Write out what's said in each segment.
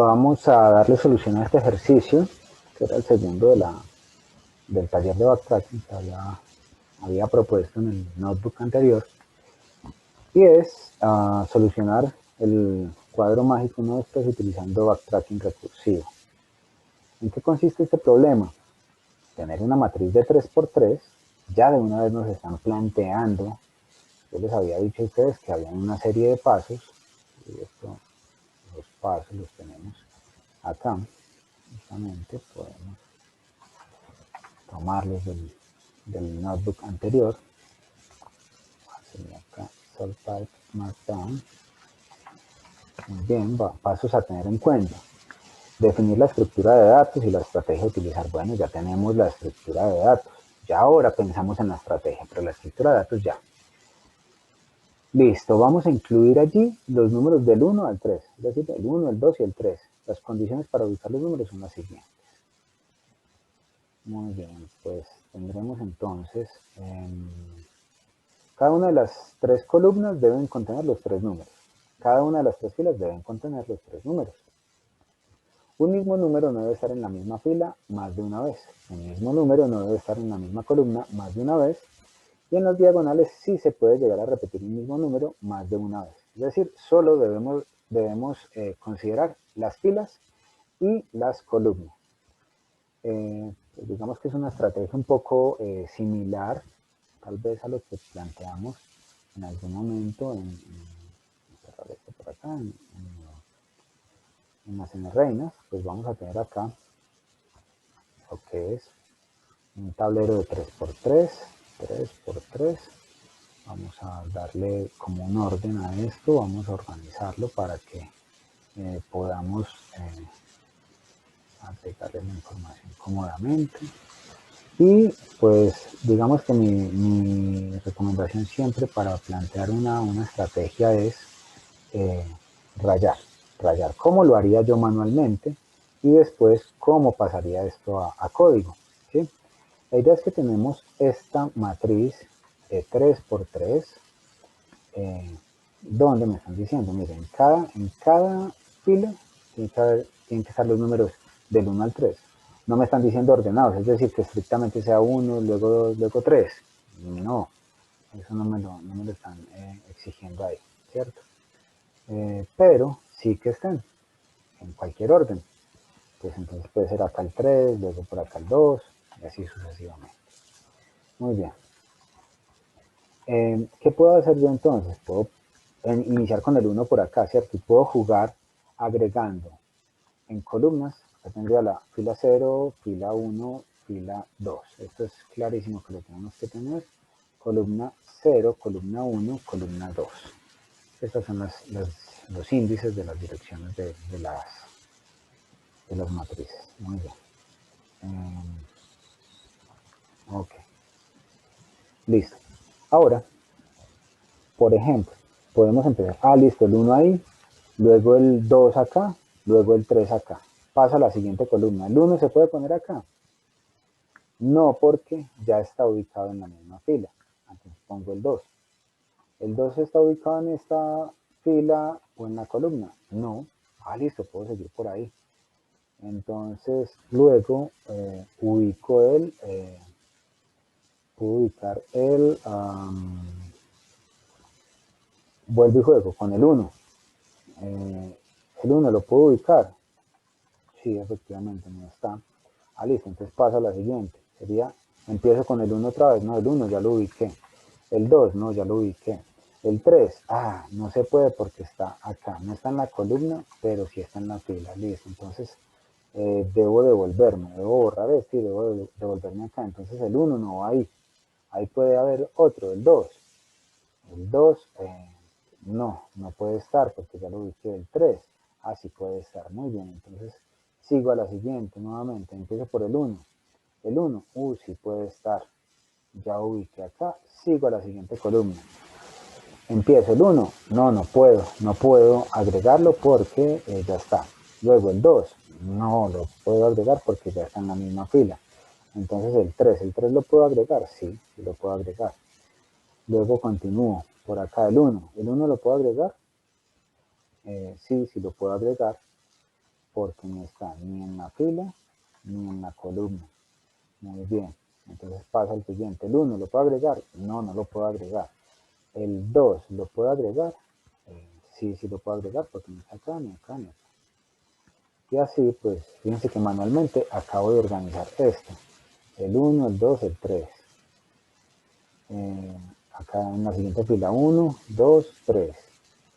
Vamos a darle solución a este ejercicio, que era el segundo del taller de backtracking que había propuesto en el notebook anterior, y es solucionar el cuadro mágico nuestro utilizando backtracking recursivo. ¿En qué consiste este problema? Tener una matriz de 3×3, ya de una vez nos están planteando, yo les había dicho a ustedes que había una serie de pasos, y esto, los pasos los tenemos acá, justamente podemos tomarlos del notebook anterior, acá, Solve Type Markdown. Muy bien, pasos a tener en cuenta. Definir la estructura de datos y la estrategia a utilizar. Bueno, ya tenemos la estructura de datos. Ya ahora pensamos en la estrategia, pero la estructura de datos ya. Listo, vamos a incluir allí los números del 1 al 3, es decir, el 1, el 2 y el 3. Las condiciones para ubicar los números son las siguientes. Muy bien, pues tendremos entonces, cada una de las 3 columnas deben contener los 3 números. Cada una de las 3 filas deben contener los 3 números. Un mismo número no debe estar en la misma fila más de una vez. Un mismo número no debe estar en la misma columna más de una vez. Y en las diagonales sí se puede llegar a repetir un mismo número más de una vez. Es decir, solo debemos considerar las filas y las columnas. Pues digamos que es una estrategia un poco similar, tal vez a lo que planteamos en algún momento cerrar esto por acá, en las reinas. Pues vamos a tener acá lo que es un tablero de 3×3, 3×3. Vamos a darle como un orden a esto, vamos a organizarlo para que podamos agregarle la información cómodamente. Y pues digamos que mi recomendación siempre para plantear una estrategia es rayar. ¿Cómo lo haría yo manualmente? Y después, ¿cómo pasaría esto a código? ¿Sí? La idea es que tenemos esta matriz de 3×3, donde me están diciendo, miren, en cada fila tienen que estar los números del 1 al 3. No me están diciendo ordenados, es decir, que estrictamente sea 1, luego 2, luego 3. No, eso no me lo están exigiendo ahí, ¿cierto? Pero sí que estén en cualquier orden. Pues entonces puede ser acá el 3, luego por acá el 2, y así sucesivamente. Muy bien. ¿Qué puedo hacer yo entonces? Puedo iniciar con el 1 por acá, ¿cierto? Y puedo jugar agregando en columnas. Acá tendría la fila 0, fila 1, fila 2. Esto es clarísimo que lo tenemos que tener. Columna 0, columna 1, columna 2. Estos son los índices de las direcciones de las matrices. Muy bien. Ok. Listo. Ahora, por ejemplo, podemos empezar. Listo, el 1 ahí, luego el 2 acá, luego el 3 acá. Pasa a la siguiente columna. ¿El 1 se puede poner acá? No, porque ya está ubicado en la misma fila. Entonces pongo el 2. ¿El 2 está ubicado en esta fila o en la columna? No. Listo, puedo seguir por ahí. Entonces, luego ubico puedo ubicar vuelvo y juego con el 1. El 1 lo puedo ubicar. Sí, efectivamente, no está. Listo, entonces paso a la siguiente. Sería, empiezo con el 1 otra vez. No, el 1 ya lo ubiqué. El 2, no, ya lo ubiqué. El 3, no se puede porque está acá. No está en la columna, pero sí está en la fila. Listo, entonces debo devolverme. Debo borrar esto y debo devolverme acá. Entonces el 1 no va ahí. Ahí puede haber otro, el 2. El 2, no puede estar porque ya lo ubiqué. El 3, sí puede estar. Muy bien, entonces sigo a la siguiente nuevamente. Empiezo por el 1. El 1, sí puede estar. Ya ubiqué acá. Sigo a la siguiente columna. Empiezo el 1. No puedo agregarlo porque ya está. Luego el 2. No lo puedo agregar porque ya está en la misma fila. Entonces el 3 lo puedo agregar. Sí lo puedo agregar. Luego continúo por acá el 1. ¿El 1 lo puedo agregar? Sí lo puedo agregar. porque no está ni en la fila ni en la columna. Muy bien, entonces pasa al siguiente. El 1 lo puedo agregar, no, no lo puedo agregar. El 2 lo puedo agregar, sí, sí lo puedo agregar porque no está acá, ni acá, ni acá. Y así, pues, fíjense que manualmente acabo de organizar esto. El 1, el 2, el 3. Acá en la siguiente fila 1, 2, 3.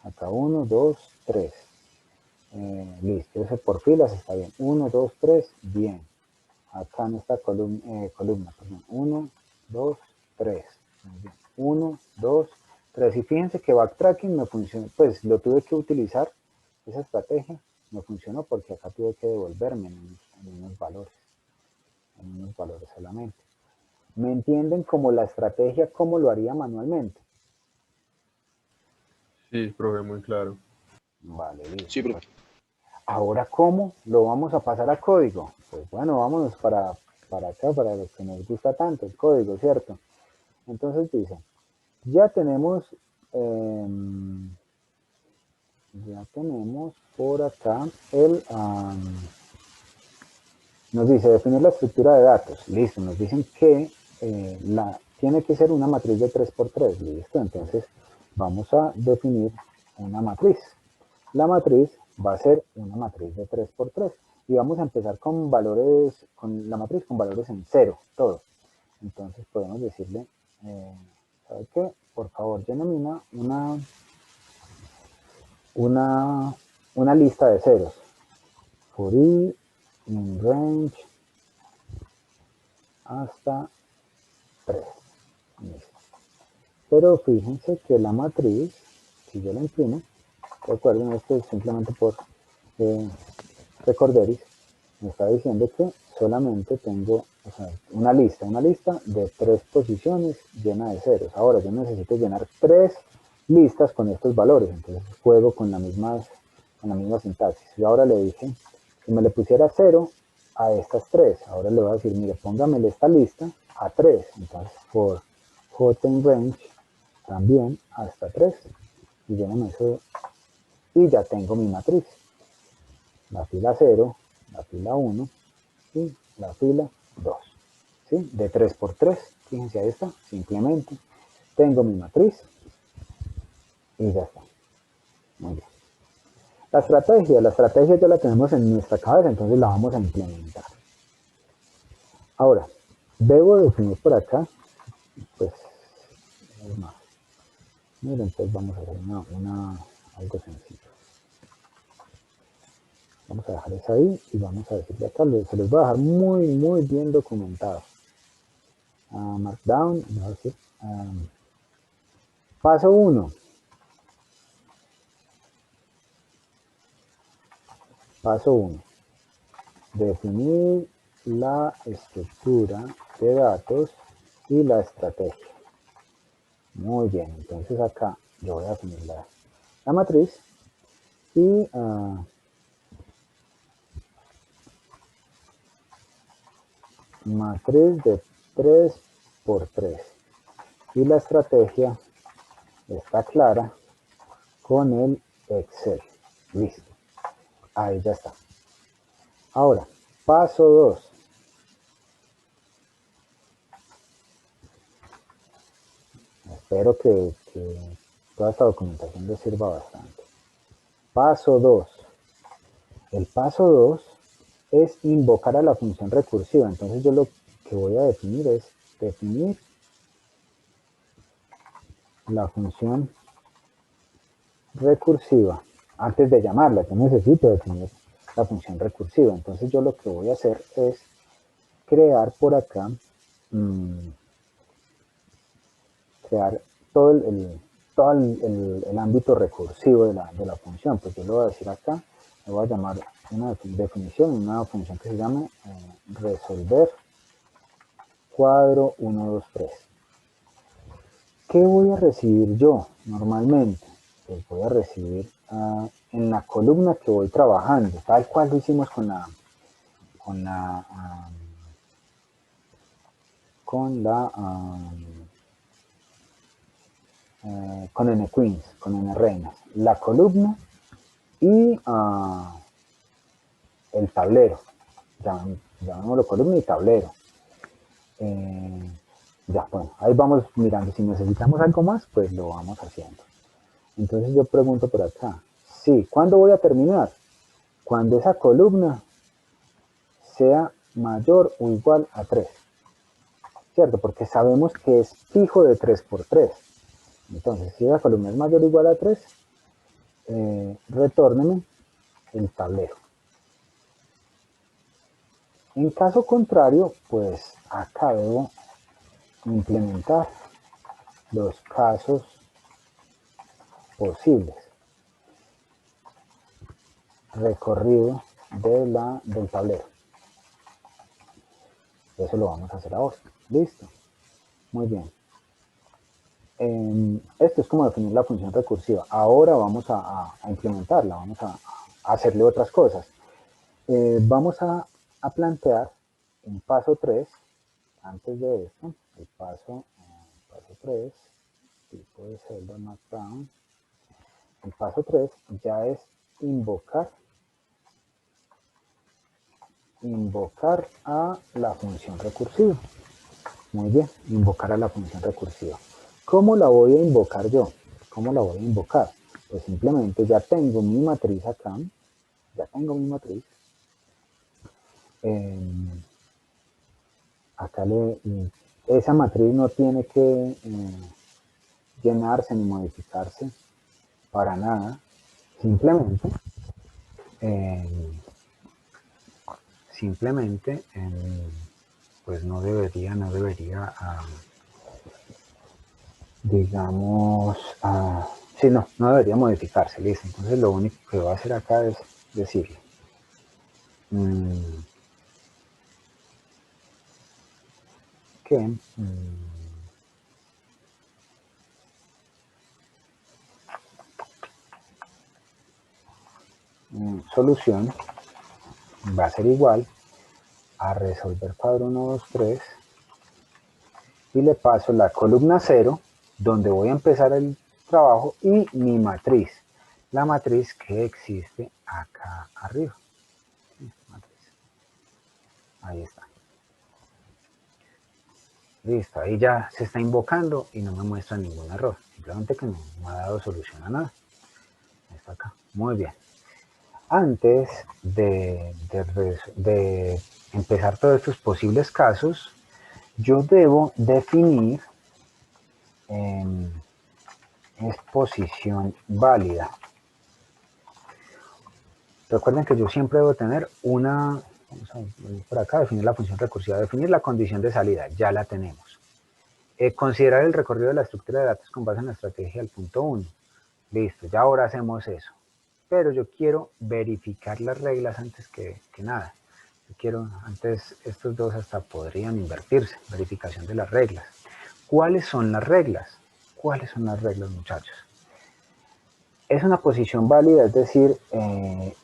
Acá 1, 2, 3. Listo, eso por filas está bien. 1, 2, 3, bien. Acá en esta columna, perdón. 1, 2, 3. Muy bien. 1, 2, 3. Y fíjense que backtracking me funcionó, pues lo tuve que utilizar, esa estrategia me funcionó porque acá tuve que devolverme en unos valores solamente. ¿Me entienden como la estrategia, cómo lo haría manualmente? Sí, profe, muy claro. Vale, Sí, listo. profe. Pues. Ahora, ¿cómo lo vamos a pasar a código? Pues bueno, vámonos para acá, para lo que nos gusta tanto, el código, ¿cierto? Entonces dice, ya tenemos, por acá nos dice definir la estructura de datos. Listo, nos dicen que tiene que ser una matriz de 3×3. Listo, entonces vamos a definir una matriz. La matriz va a ser una matriz de 3×3. Y vamos a empezar con valores, con la matriz con valores en 0, todo. Entonces podemos decirle, ¿sabe qué? Por favor, lléname una lista de ceros. For i in range hasta 3. Listo. Pero fíjense que la matriz, si yo la imprimo, recuerden, esto es simplemente por recorderis, me está diciendo que solamente tengo, o sea, una lista de 3 posiciones llena de ceros. Ahora yo necesito llenar 3 listas con estos valores, entonces juego con la misma sintaxis. Yo ahora le dije que me le pusiera 0 a estas 3. Ahora le voy a decir, mire, póngamele esta lista a 3. Entonces, for j in range también hasta 3. Y lléname eso y ya tengo mi matriz. La fila 0, la fila 1 y la fila 2. ¿Sí? De 3×3, fíjense ahí está, simplemente tengo mi matriz y ya está. Muy bien. La estrategia ya la tenemos en nuestra cabeza, entonces la vamos a implementar. Ahora, debo definir por acá, pues, es más. Miren, entonces vamos a hacer algo sencillo. Vamos a dejar eso ahí y vamos a decirle acá, se los voy a dejar muy, muy bien documentado. Markdown, vamos a decir, paso 1. Paso 1. Definir la estructura de datos y la estrategia. Muy bien, entonces acá yo voy a definir la matriz y matriz de 3×3. Y la estrategia está clara con el Excel. Listo. Ahí ya está. Ahora, paso 2. Espero que toda esta documentación les sirva bastante. Paso 2. El paso 2 es invocar a la función recursiva. Entonces yo lo que voy a definir es definir la función recursiva. Antes de llamarla, yo necesito definir la función recursiva. Entonces yo lo que voy a hacer es crear por acá, crear todo el ámbito recursivo de la función. Pues yo le voy a decir acá, le voy a llamar una definición, una función que se llame resolver cuadro 1, 2, 3. ¿Qué voy a recibir yo normalmente? Pues voy a recibir en la columna que voy trabajando, tal cual lo hicimos con NQueens, con NReinas, la columna y el tablero. Llamémoslo columna y tablero. Ya, bueno, ahí vamos mirando. Si necesitamos algo más, pues lo vamos haciendo. Entonces yo pregunto por acá. Sí, ¿cuándo voy a terminar? Cuando esa columna sea mayor o igual a 3. ¿Cierto? Porque sabemos que es fijo de 3 por 3. Entonces, si esa columna es mayor o igual a 3, retórneme el tablero. En caso contrario, pues acá debo implementar los casos posibles. Recorrido del tablero. Eso lo vamos a hacer ahora. Listo. Muy bien. Esto es como definir la función recursiva. Ahora vamos a implementarla, vamos a hacerle otras cosas. Vamos a plantear un paso 3, antes de esto, el paso 3, tipo de celda markdown. El paso 3 ya es invocar a la función recursiva. Muy bien, invocar a la función recursiva. ¿Cómo la voy a invocar yo? ¿Cómo la voy a invocar? Pues simplemente ya tengo mi matriz acá, ya tengo mi matriz. Acá esa matriz no tiene que llenarse ni modificarse para nada. Simplemente, pues no debería, digamos, sí, no debería modificarse, listo. Entonces lo único que voy a hacer acá es decirle, que solución va a ser igual a resolver cuadro 1, 2, 3 y le paso la columna 0 donde voy a empezar el trabajo y mi matriz, la matriz que existe acá arriba. Ahí está. Listo, ahí ya se está invocando y no me muestra ningún error, simplemente que no me ha dado solución a nada. Está acá, muy bien. Antes de empezar todos estos posibles casos, yo debo definir exposición válida. Recuerden que yo siempre debo tener una, vamos a ver por acá, definir la función recursiva, definir la condición de salida, ya la tenemos. Considerar el recorrido de la estructura de datos con base en la estrategia del punto 1. Listo, ya ahora hacemos eso. Pero yo quiero verificar las reglas antes que nada. Yo quiero, antes estos dos hasta podrían invertirse, verificación de las reglas. ¿Cuáles son las reglas? ¿Cuáles son las reglas, muchachos? Es una posición válida, es decir,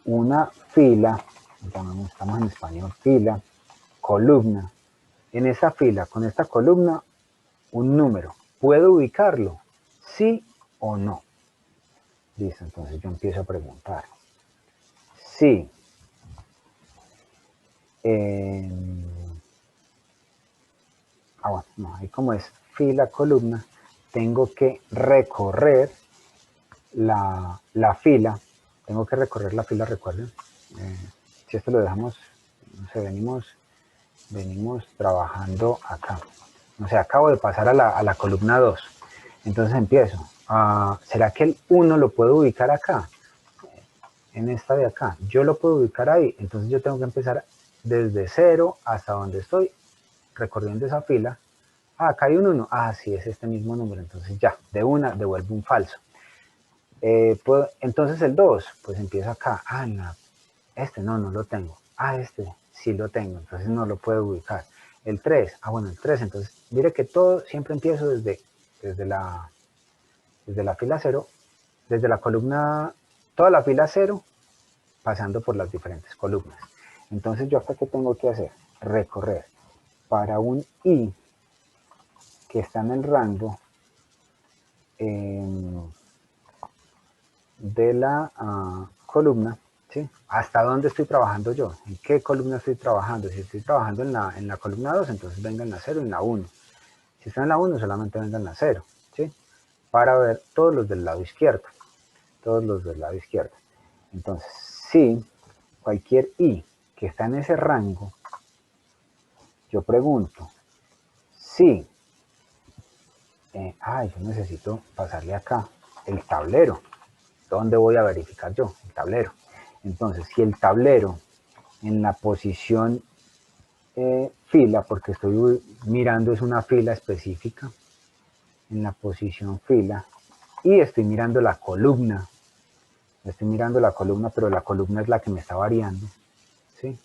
una fila, estamos en español, fila, columna. En esa fila, con esta columna, un número. ¿Puedo ubicarlo? ¿Sí o no? Listo, entonces yo empiezo a preguntar. Sí. Bueno, no, ahí como es fila, columna, tengo que recorrer la fila. Tengo que recorrer la fila, recuerden. Si esto lo dejamos, no sé, venimos trabajando acá. O sea, acabo de pasar a la columna 2. Entonces empiezo. ¿Será que el 1 lo puedo ubicar acá? En esta de acá. Yo lo puedo ubicar ahí. Entonces yo tengo que empezar desde 0 hasta donde estoy recorriendo esa fila. Acá hay un 1. Sí, es este mismo número. Entonces ya, de una devuelve un falso. Entonces el 2, pues empiezo acá. Este no lo tengo. Este sí lo tengo. Entonces no lo puedo ubicar. El 3, bueno, el 3. Entonces, mire que todo siempre empiezo desde la fila 0, desde la columna, toda la fila 0, pasando por las diferentes columnas. Entonces yo acá, ¿qué tengo que hacer? Recorrer para un i que está en el rango de la columna, ¿sí? ¿Hasta dónde estoy trabajando yo? ¿En qué columna estoy trabajando? Si estoy trabajando en la columna 2, entonces venga en la 0 y en la 1. Si está en la 1, solamente venga en la 0, ¿sí? Para ver todos los del lado izquierdo. Todos los del lado izquierdo. Entonces, si cualquier i que está en ese rango, yo pregunto, si, yo necesito pasarle acá el tablero. ¿Dónde voy a verificar yo? El tablero. Entonces, si el tablero en la posición fila, porque estoy mirando es una fila específica, en la posición fila, y estoy mirando la columna, pero la columna es la que me está variando, ¿sí?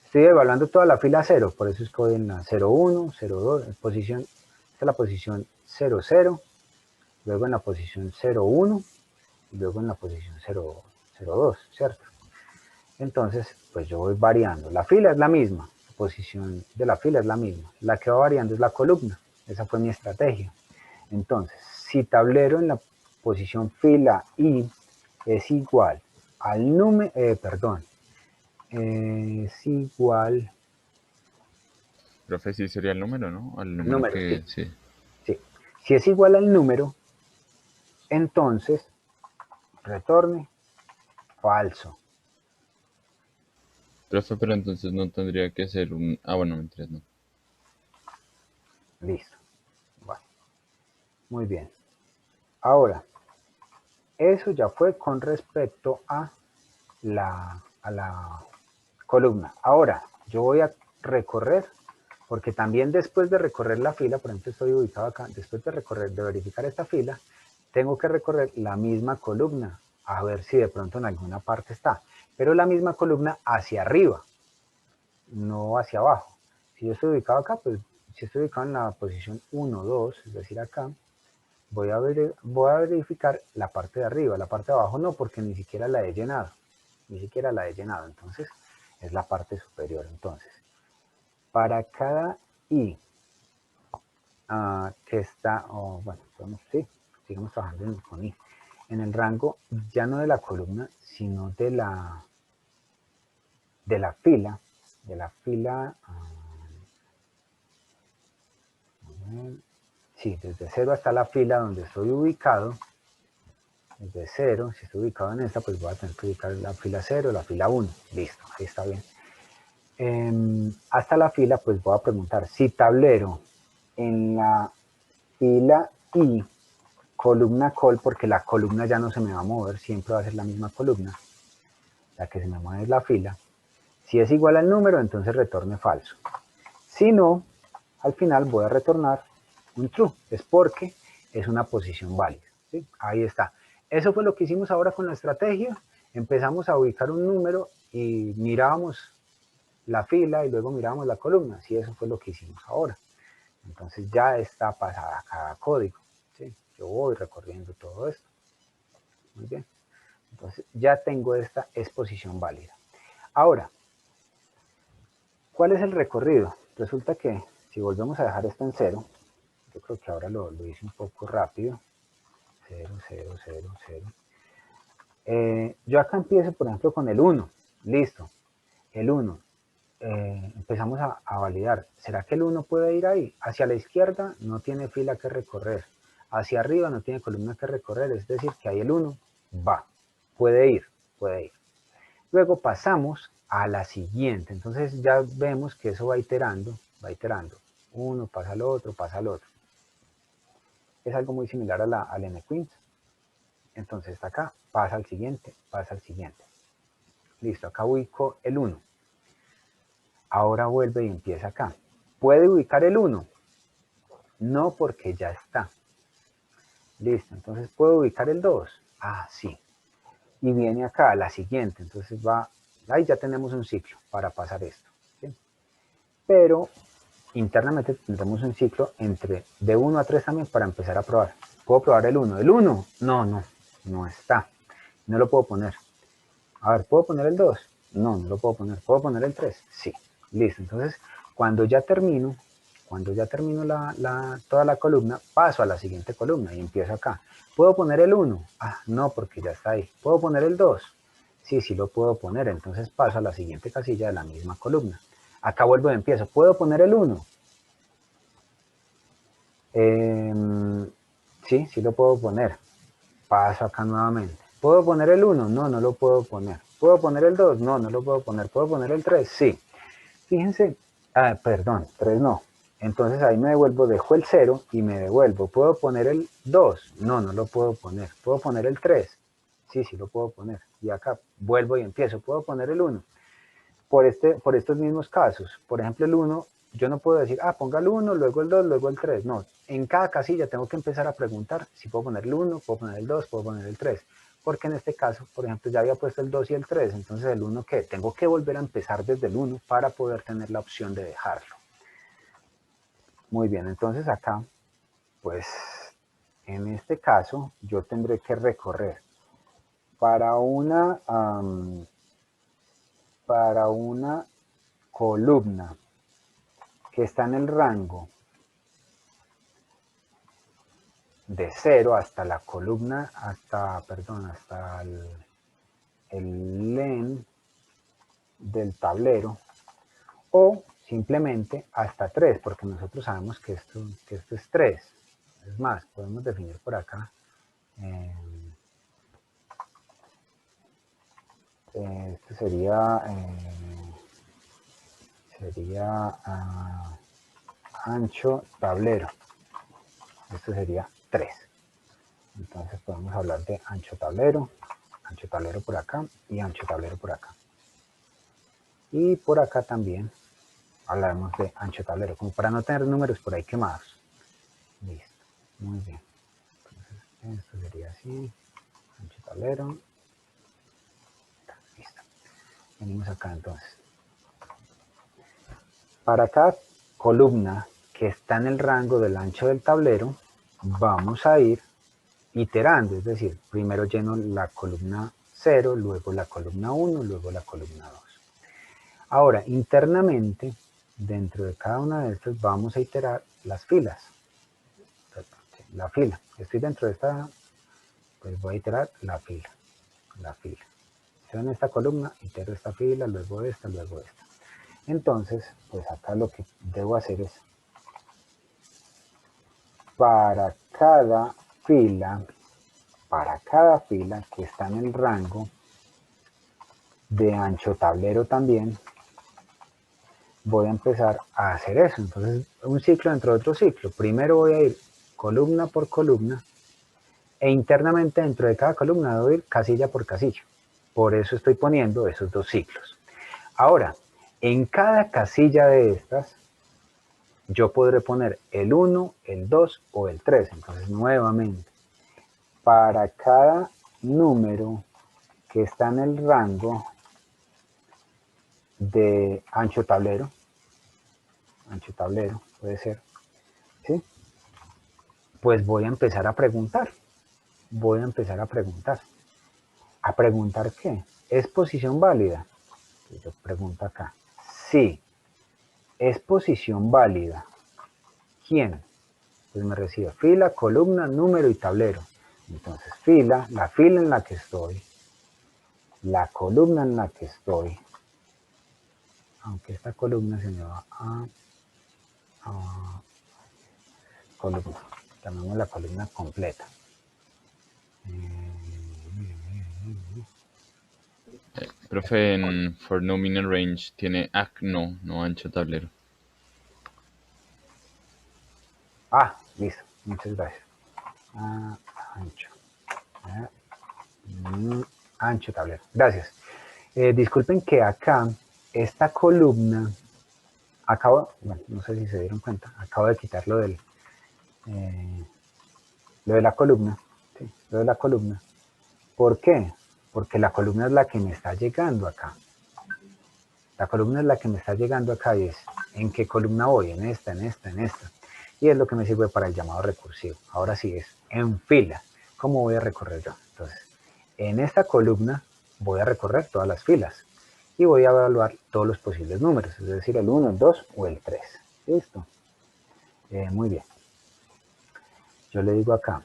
Estoy evaluando toda la fila 0, por eso es que voy en la 01, 02, posición, esta es la posición 00, luego en la posición 01, y luego en la posición 02, ¿cierto? Entonces, pues yo voy variando. La fila es la misma, la posición de la fila es la misma. La que va variando es la columna. Esa fue mi estrategia. Entonces, si tablero en la posición fila I es igual al número, es igual... Profe, sí sería el número, ¿no? Al El número número, sí, que, sí. sí. Si es igual al número, entonces retorne falso. Profe, pero entonces no tendría que ser un... Ah, bueno, mentiras, no. Listo. Bueno, muy bien. Ahora, eso ya fue con respecto a la columna. Ahora, yo voy a recorrer, porque también después de recorrer la fila, por ejemplo, estoy ubicado acá, después de recorrer, de verificar esta fila, tengo que recorrer la misma columna, a ver si de pronto en alguna parte está, pero la misma columna hacia arriba, no hacia abajo. Si yo estoy ubicado acá, pues si estoy ubicado en la posición 1, 2, es decir, acá, voy a verificar la parte de arriba, la parte de abajo no, porque ni siquiera la he llenado, entonces es la parte superior. Entonces, para cada i que está, sí, sigamos trabajando con i, en el rango ya no de la columna, sino de la fila, sí, desde 0 hasta la fila donde estoy ubicado, desde 0, si estoy ubicado en esta, pues voy a tener que ubicar la fila 0, la fila 1, listo, ahí está bien. Hasta la fila, pues voy a preguntar si tablero en la fila I, columna col, porque la columna ya no se me va a mover, siempre va a ser la misma columna, la que se me mueve es la fila. Si es igual al número, entonces retorne falso. Si no, al final voy a retornar un true, es porque es una posición válida, ¿sí? Ahí está. Eso fue lo que hicimos ahora con la estrategia. Empezamos a ubicar un número y mirábamos la fila y luego mirábamos la columna. Sí, eso fue lo que hicimos ahora. Entonces ya está pasada cada código, ¿sí? Yo voy recorriendo todo esto. Muy bien. Entonces ya tengo esta exposición válida. Ahora, ¿cuál es el recorrido? Resulta que si volvemos a dejar esto en 0, yo creo que ahora lo hice un poco rápido. 0, 0, 0, 0. Yo acá empiezo, por ejemplo, con el 1. Listo. El 1. Empezamos a validar. ¿Será que el 1 puede ir ahí? Hacia la izquierda no tiene fila que recorrer. Hacia arriba no tiene columna que recorrer. Es decir, que ahí el 1 va. Puede ir, puede ir. Luego pasamos a la siguiente. Entonces ya vemos que eso va iterando, va iterando. Uno pasa al otro, pasa al otro. Es algo muy similar al NQuint. Entonces está acá, pasa al siguiente, pasa al siguiente. Listo, acá ubico el 1. Ahora vuelve y empieza acá. ¿Puede ubicar el 1? No, porque ya está. Listo, entonces ¿puedo ubicar el 2? Ah, sí. Y viene acá, la siguiente. Entonces va, ahí ya tenemos un ciclo para pasar esto. ¿Sí? Pero internamente tendremos un ciclo entre de 1 a 3 también para empezar a probar. ¿Puedo probar el 1? ¿El 1? No está. No lo puedo poner. A ver, ¿puedo poner el 2? No lo puedo poner. ¿Puedo poner el 3? Sí. Listo. Entonces, cuando ya termino toda la columna, paso a la siguiente columna y empiezo acá. ¿Puedo poner el 1? Ah, no, porque ya está ahí. ¿Puedo poner el 2? Sí, sí lo puedo poner, entonces paso a la siguiente casilla de la misma columna. Acá vuelvo y empiezo. ¿Puedo poner el 1? Sí, sí lo puedo poner. Paso acá nuevamente. ¿Puedo poner el 1? No, no lo puedo poner. ¿Puedo poner el 2? No, no lo puedo poner. ¿Puedo poner el 3? Sí. Fíjense, perdón, 3 no. Entonces ahí me devuelvo, dejo el 0 y me devuelvo. ¿Puedo poner el 2? No, no lo puedo poner. ¿Puedo poner el 3? Sí, sí lo puedo poner. Y acá vuelvo y empiezo. ¿Puedo poner el 1? Por estos mismos casos. Por ejemplo, el 1, yo no puedo decir, ponga el 1, luego el 2, luego el 3. No, en cada casilla tengo que empezar a preguntar si puedo poner el 1, puedo poner el 2, puedo poner el 3. Porque en este caso, por ejemplo, ya había puesto el 2 y el 3, entonces el 1, ¿qué? Tengo que volver a empezar desde el 1 para poder tener la opción de dejarlo. Muy bien, entonces acá, pues, en este caso, yo tendré que recorrer para una columna que está en el rango de 0 hasta la columna, hasta el len del tablero, o simplemente hasta 3, porque nosotros sabemos que esto es 3. Es más, podemos definir por acá, esto sería ancho tablero. Esto sería 3. Entonces podemos hablar de ancho tablero por acá y ancho tablero por acá. Y por acá también hablaremos de ancho tablero, como para no tener números por ahí quemados. Listo, muy bien. Entonces esto sería así, ancho tablero. Listo. Venimos acá entonces. Para cada columna que está en el rango del ancho del tablero, vamos a ir iterando, es decir, primero lleno la columna 0, luego la columna 1, luego la columna 2. Ahora, internamente, dentro de cada una de estas vamos a iterar las filas. La fila. Estoy dentro de esta, pues voy a iterar la fila. Estoy en esta columna, itero esta fila, luego esta, luego esta. Entonces, pues acá lo que debo hacer es, para cada fila que está en el rango de ancho tablero también, voy a empezar a hacer eso. Entonces, un ciclo dentro de otro ciclo. Primero voy a ir columna por columna e internamente dentro de cada columna voy a ir casilla por casilla. Por eso estoy poniendo esos dos ciclos. Ahora, en cada casilla de estas, yo podré poner el 1, el 2 o el 3. Entonces, nuevamente, para cada número que está en el rango de ancho tablero puede ser, ¿sí? Pues voy a empezar a preguntar. ¿A preguntar qué? ¿Es posición válida? Yo pregunto acá. Sí, es posición válida. ¿Quién? Pues me recibe fila, columna, número y tablero. Entonces fila, la fila en la que estoy, la columna en la que estoy, aunque esta columna se me va a columna, llamamos la columna completa. Profe, en for nominal range tiene no ancho tablero. Listo, muchas gracias. Ancho. Ancho tablero, gracias. Disculpen que acá, esta columna, bueno, no sé si se dieron cuenta, acabo de quitar lo de la columna, ¿sí? Lo de la columna. ¿Por qué? Porque la columna es la que me está llegando acá. La columna es la que me está llegando acá y es, ¿en qué columna voy? En esta, en esta, en esta. Y es lo que me sirve para el llamado recursivo. Ahora sí es en fila. ¿Cómo voy a recorrer yo? Entonces, en esta columna voy a recorrer todas las filas y voy a evaluar todos los posibles números, es decir, el 1, el 2 o el 3. ¿Listo? Muy bien. Yo le digo acá,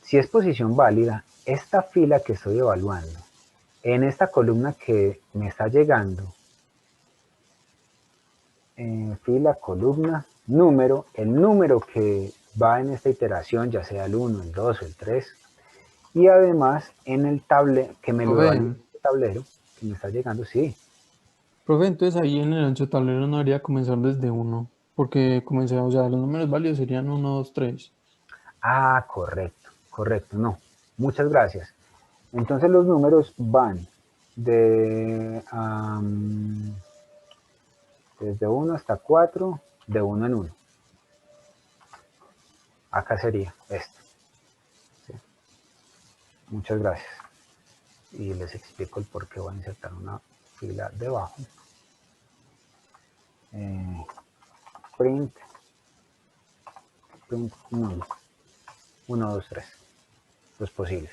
si es posición válida, esta fila que estoy evaluando, En esta columna que me está llegando, fila, columna, número, el número que va en esta iteración, ya sea el 1, el 2 o el 3, y además en el tablero, que me lo da el Profe, tablero, que me está llegando, sí. profe, entonces ahí en el ancho tablero no debería comenzar desde 1, porque comencé, o sea, los números válidos serían 1, 2, 3. Ah, correcto, correcto, no. Muchas gracias. Entonces los números van de, desde 1 hasta 4, de 1 en 1. Acá sería esto. ¿Sí? Muchas gracias. Y les explico el por qué voy a insertar una fila debajo. Print 1, 2, 3. Los posibles.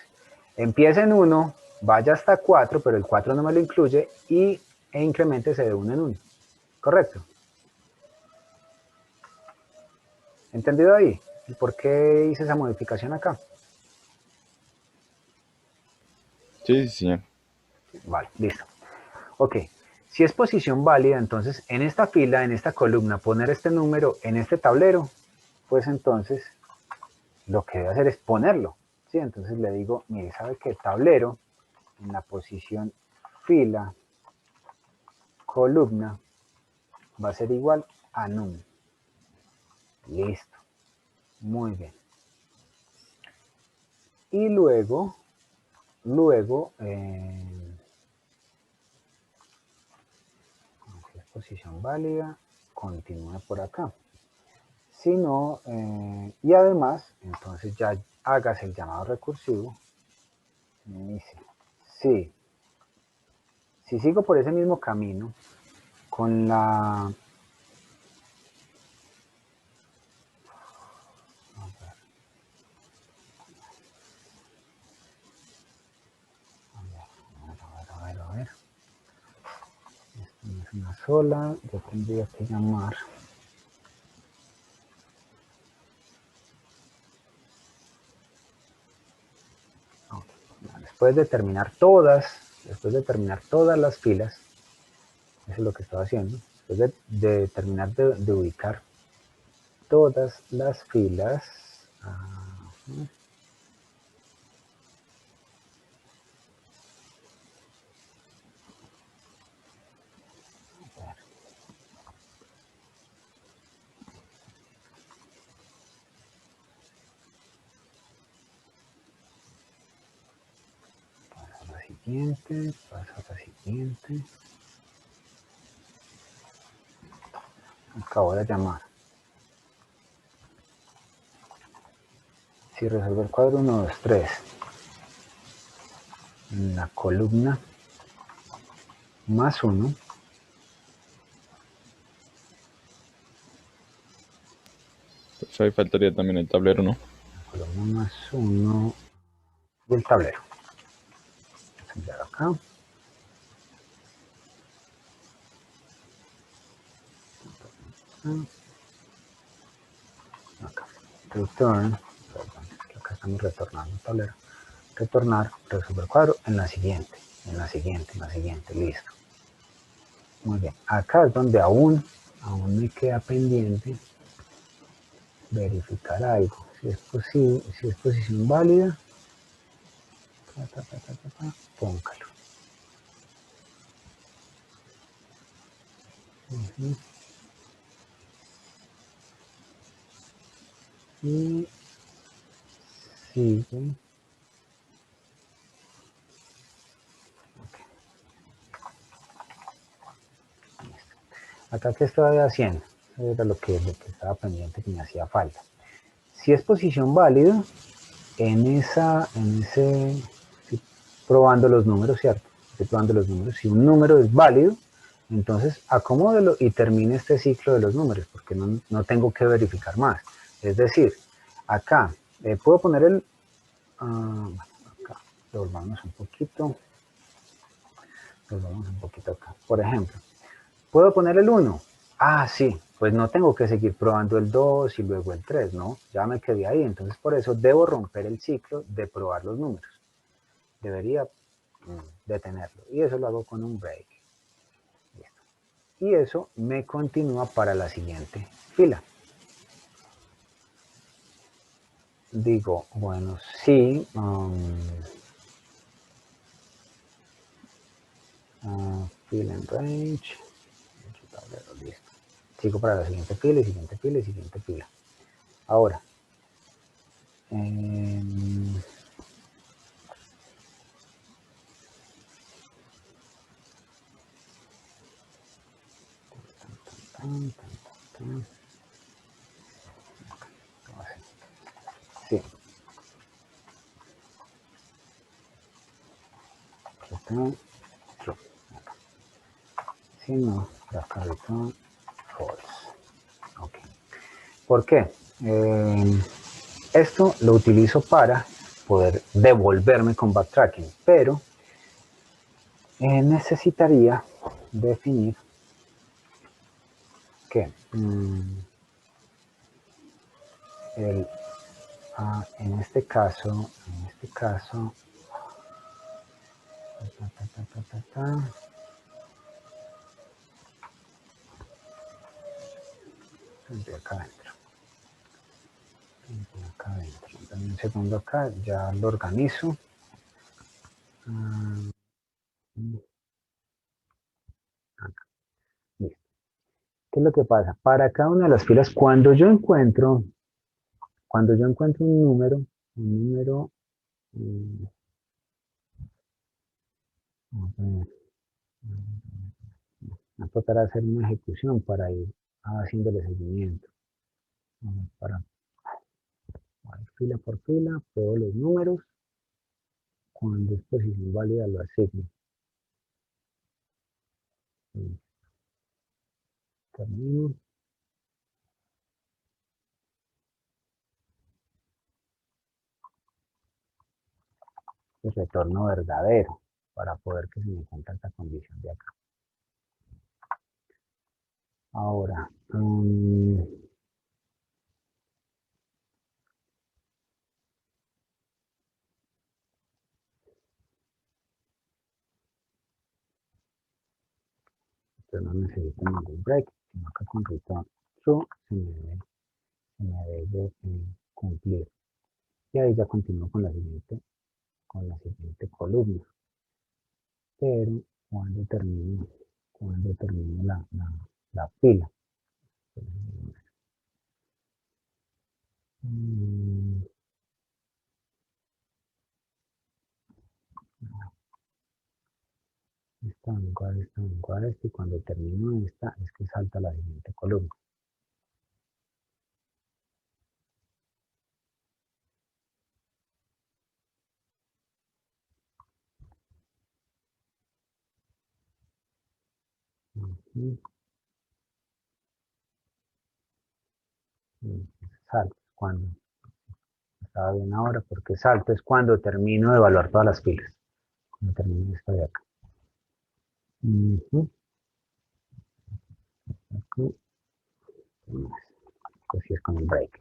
Empieza en 1, vaya hasta 4, pero el 4 no me lo incluye, e incrementese de 1 en 1. ¿Correcto? ¿Entendido ahí? ¿Y por qué hice esa modificación acá? Sí, sí, señor. Vale, listo. Ok, si es posición válida, entonces en esta fila, en esta columna, poner este número en este tablero, pues entonces lo que debe hacer es ponerlo. ¿Sí? Entonces le digo, mire, ¿sabe qué? Tablero, en la posición fila, columna, va a ser igual a num. Listo. Muy bien. Y luego, si es posición válida, continúe por acá. Si no, y además, entonces ya hagas el llamado recursivo. Me dice, sí, si sigo por ese mismo camino, con la... A ver. Esto no es una sola, yo tendría que llamar. Después de terminar todas las filas, eso es lo que estoy haciendo, después de terminar de ubicar todas las filas, paso a la siguiente, acabo de llamar. Si resuelvo el cuadro 1, 2, 3, en la columna más 1, Pues ahí faltaría también el tablero, ¿no? columna más 1 y el tablero. Vamos a enviar acá. Acá. Return, perdón, es que acá estamos retornando el tablero. Retornar, resolver cuadro en la siguiente, listo. Muy bien, acá es donde aún me queda pendiente verificar algo. Si es posible, si es posición válida, póngalo. Y sigue. Acá, ¿qué estoy haciendo? Eso era lo que estaba pendiente, que me hacía falta. Si es posición válida, estoy probando los números, ¿cierto? Estoy probando los números. Si un número es válido, entonces acomódelo y termine este ciclo de los números, porque no tengo que verificar más. Es decir, acá puedo poner el... acá, volvamos un poquito acá. Por ejemplo, ¿puedo poner el 1? Ah, sí, pues no tengo que seguir probando el 2 y luego el 3, ¿no? Ya me quedé ahí, entonces por eso debo romper el ciclo de probar los números. Debería detenerlo. Y eso lo hago con un break. Listo. Y eso me continúa para la siguiente fila. Digo, bueno, sí, fill and range, tablero, listo. Sigo para la siguiente fila y siguiente fila y siguiente fila. Ahora, sí. Return true. Si no, acá return false. Ok. ¿Por qué? Esto lo utilizo para poder devolverme con backtracking, pero necesitaría definir que en este caso, de acá adentro. Acá adentro. Dame un segundo acá, ya lo organizo. Acá. Listo. ¿Qué es lo que pasa? Para cada una de las filas, cuando yo encuentro un número, me tocará hacer una ejecución para ir haciéndole seguimiento. Para fila por fila, todos los números, cuando es posición válida lo asigno. Termino. Y retorno verdadero para poder que se me cuente esta condición de acá. Ahora, no necesito ningún break, sino que con return true se me debe cumplir. Y ahí ya continúo con la siguiente columna. Pero cuando termino la fila. Esta vengo a esta y cuando termino esta es que salta la siguiente columna. Salto cuando estaba bien ahora porque salto es cuando termino de evaluar todas las filas. Cuando termino esto de acá. Aquí. Así es con el break.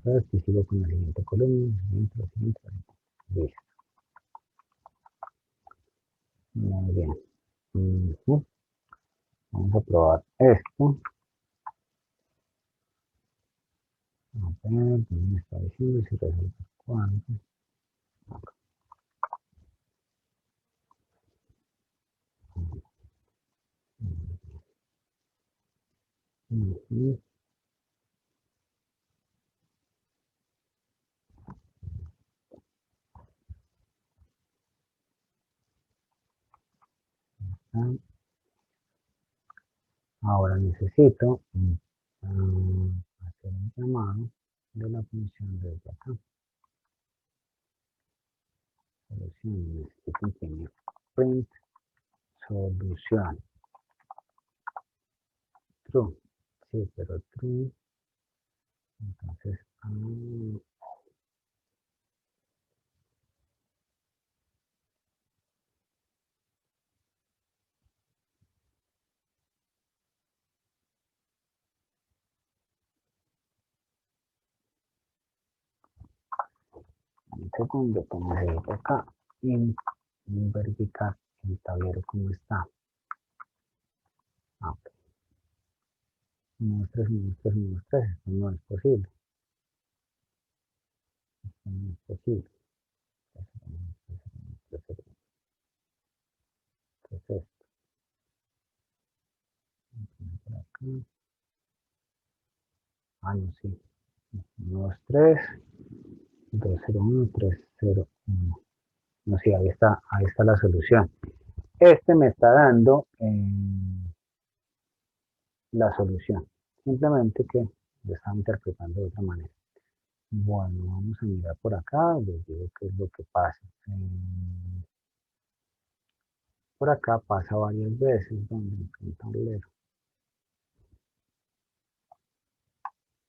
Aquí sigo con la siguiente columna. Listo. Muy bien. Vamos a probar esto. A ver, me está diciendo si resulta cuánto. Ahora necesito hacer un llamado de la función desde acá. Solución, necesito imprimir print solución. True. Sí, pero true. Entonces, un segundo, como necesito acá, verificar el tablero cómo está. Ok. 1, 2, 3, 1, 2, 3, 1, 2, 3. Esto no es posible. Esto no es posible. ¿Qué es esto? Por acá. Ah, no, sí. 1, 2, 3, 2, 0, 1, 3, 0, 1. No, sí, ahí está la solución. Este me está dando la solución. Simplemente que lo estaba interpretando de otra manera. Bueno, vamos a mirar por acá, les digo qué es lo que pasa. Por acá pasa varias veces donde un tablero.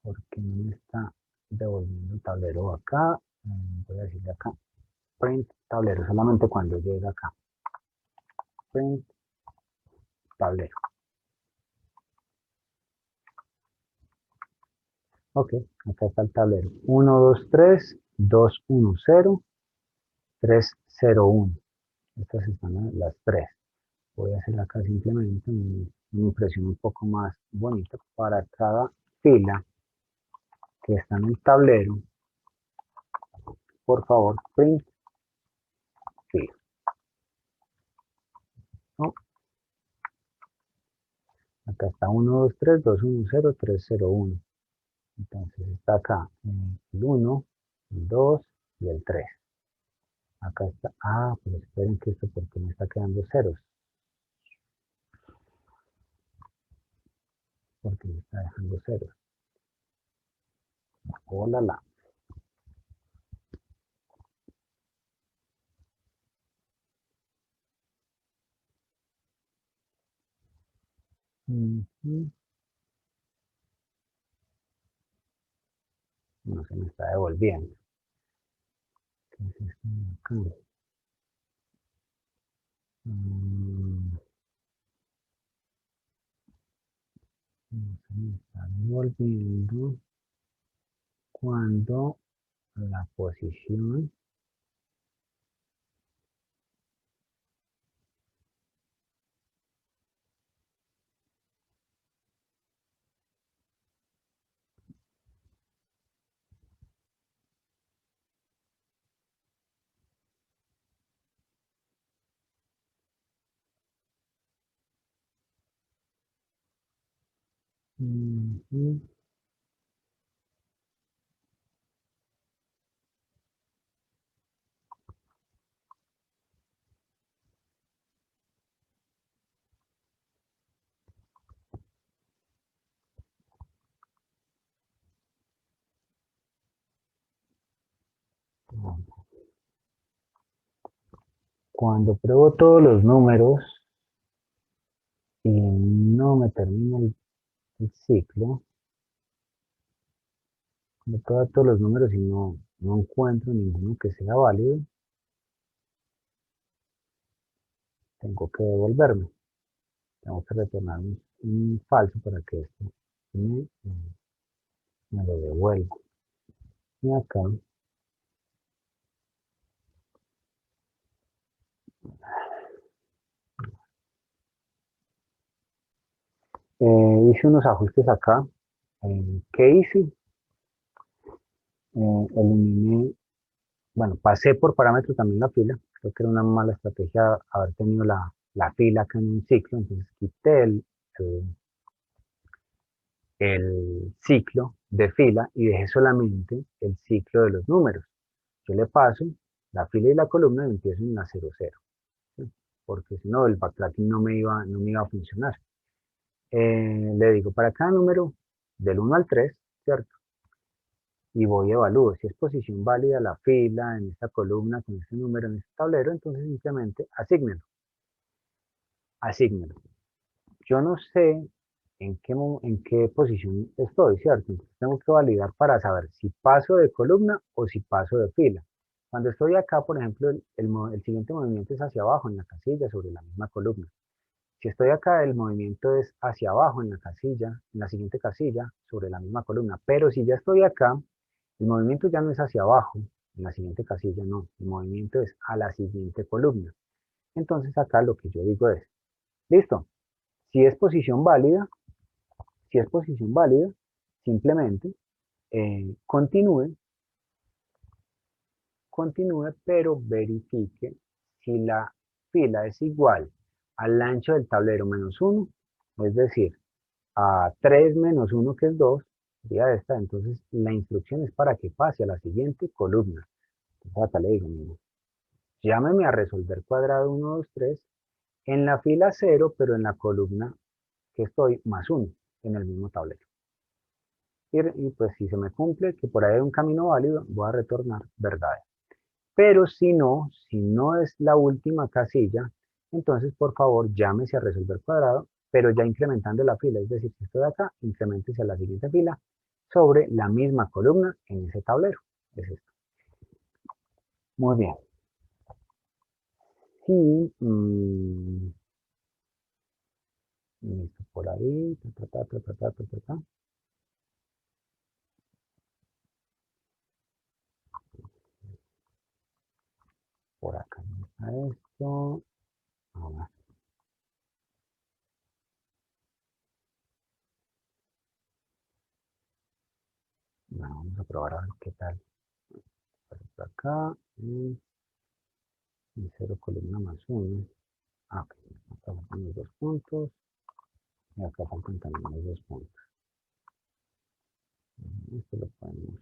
Porque no me está devolviendo el tablero acá. Voy a decirle acá, print tablero, solamente cuando llega acá. Print tablero. Ok, acá está el tablero. 1, 2, 3, 2, 1, 0, 3, 0, 1. Estas están las tres. Voy a hacer acá simplemente una impresión un poco más bonita para cada fila que está en el tablero. Por favor, print fila. ¿No? Acá está 1, 2, 3, 2, 1, 0, 3, 0, 1. Entonces está acá el 1, el 2 y el 3. Acá está. Ah, pues esperen que esto porque me está quedando ceros. Porque me está dejando ceros. Hola, la. No se me está devolviendo. ¿Qué es esto de acá? No se me está devolviendo cuando la posición cuando pruebo todos los números y no me termina el ciclo, cuando pruebo todos los números y no encuentro ninguno que sea válido, tengo que devolverme. Tengo que retornar un falso para que esto me lo devuelva. Y acá hice unos ajustes acá. ¿Qué hice? Eliminé, bueno, pasé por parámetro también la fila. Creo que era una mala estrategia haber tenido la fila acá en un ciclo. Entonces quité el ciclo de fila y dejé solamente el ciclo de los números. Yo le paso la fila y la columna y empiezo en la 0, 0. ¿Sí? Porque si no, el backtracking no me iba a funcionar. Le digo, para cada número del 1 al 3, ¿cierto? Y voy a evaluar si es posición válida la fila en esta columna con este número en este tablero, entonces simplemente asígnelo. Asígnelo. Yo no sé en qué posición estoy, ¿cierto? Entonces tengo que validar para saber si paso de columna o si paso de fila. Cuando estoy acá, por ejemplo, el siguiente movimiento es hacia abajo en la casilla sobre la misma columna. Si estoy acá, el movimiento es hacia abajo en la casilla, en la siguiente casilla, sobre la misma columna. Pero si ya estoy acá, el movimiento ya no es hacia abajo, en la siguiente casilla, no. El movimiento es a la siguiente columna. Entonces acá lo que yo digo es, listo, si es posición válida, simplemente continúe, pero verifique si la fila es igual al ancho del tablero menos 1, es decir, a 3 menos 1 que es 2, sería esta, entonces la instrucción es para que pase a la siguiente columna. Entonces acá le digo, mire, llámeme a resolver cuadrado 1, 2, 3 en la fila 0, pero en la columna que estoy más 1 en el mismo tablero. Y pues si se me cumple que por ahí hay un camino válido, voy a retornar verdades. Pero si no es la última casilla, entonces por favor llámese a resolver cuadrado, pero ya incrementando la fila, es decir, si estoy acá, incrementese a la siguiente fila sobre la misma columna en ese tablero. Es esto. Muy bien. Y listo, por ahí, por acá está esto. Ahora, bueno, vamos a probar a ver qué tal. Por acá, y 0 columna más 1. Ok, acá faltan los 2 puntos. Y acá faltan también los 2 puntos. Esto lo podemos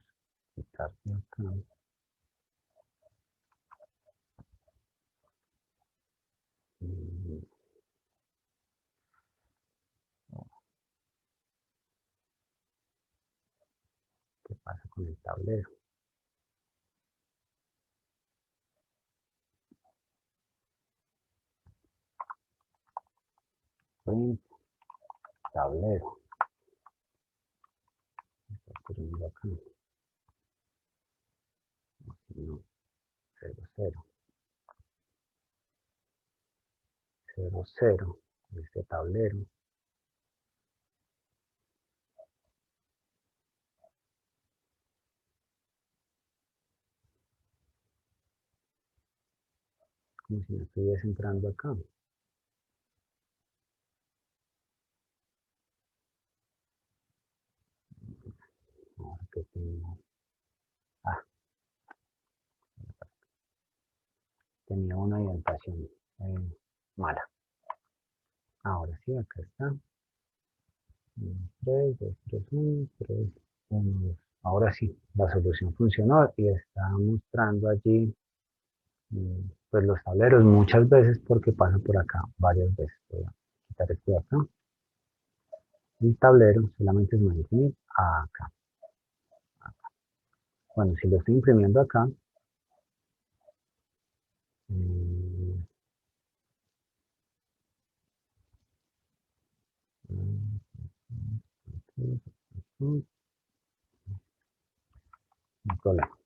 quitar de acá. ¿Qué pasa con el tablero? Print, tablero. Esto acá. No, 0, 0. 0, 0. Este tablero. Como si me estuviese entrando acá. Ahora que tengo. Ah, tenía una orientación mala. Ahora sí, acá está. 3, 2, 3, 1, 3, 1, 2. Ahora sí, la solución funcionó y está mostrando allí pues los tableros muchas veces porque pasa por acá varias veces. Voy a quitar esto de acá. El tablero solamente es más imprimir acá. Bueno, si lo estoy imprimiendo acá, no problema.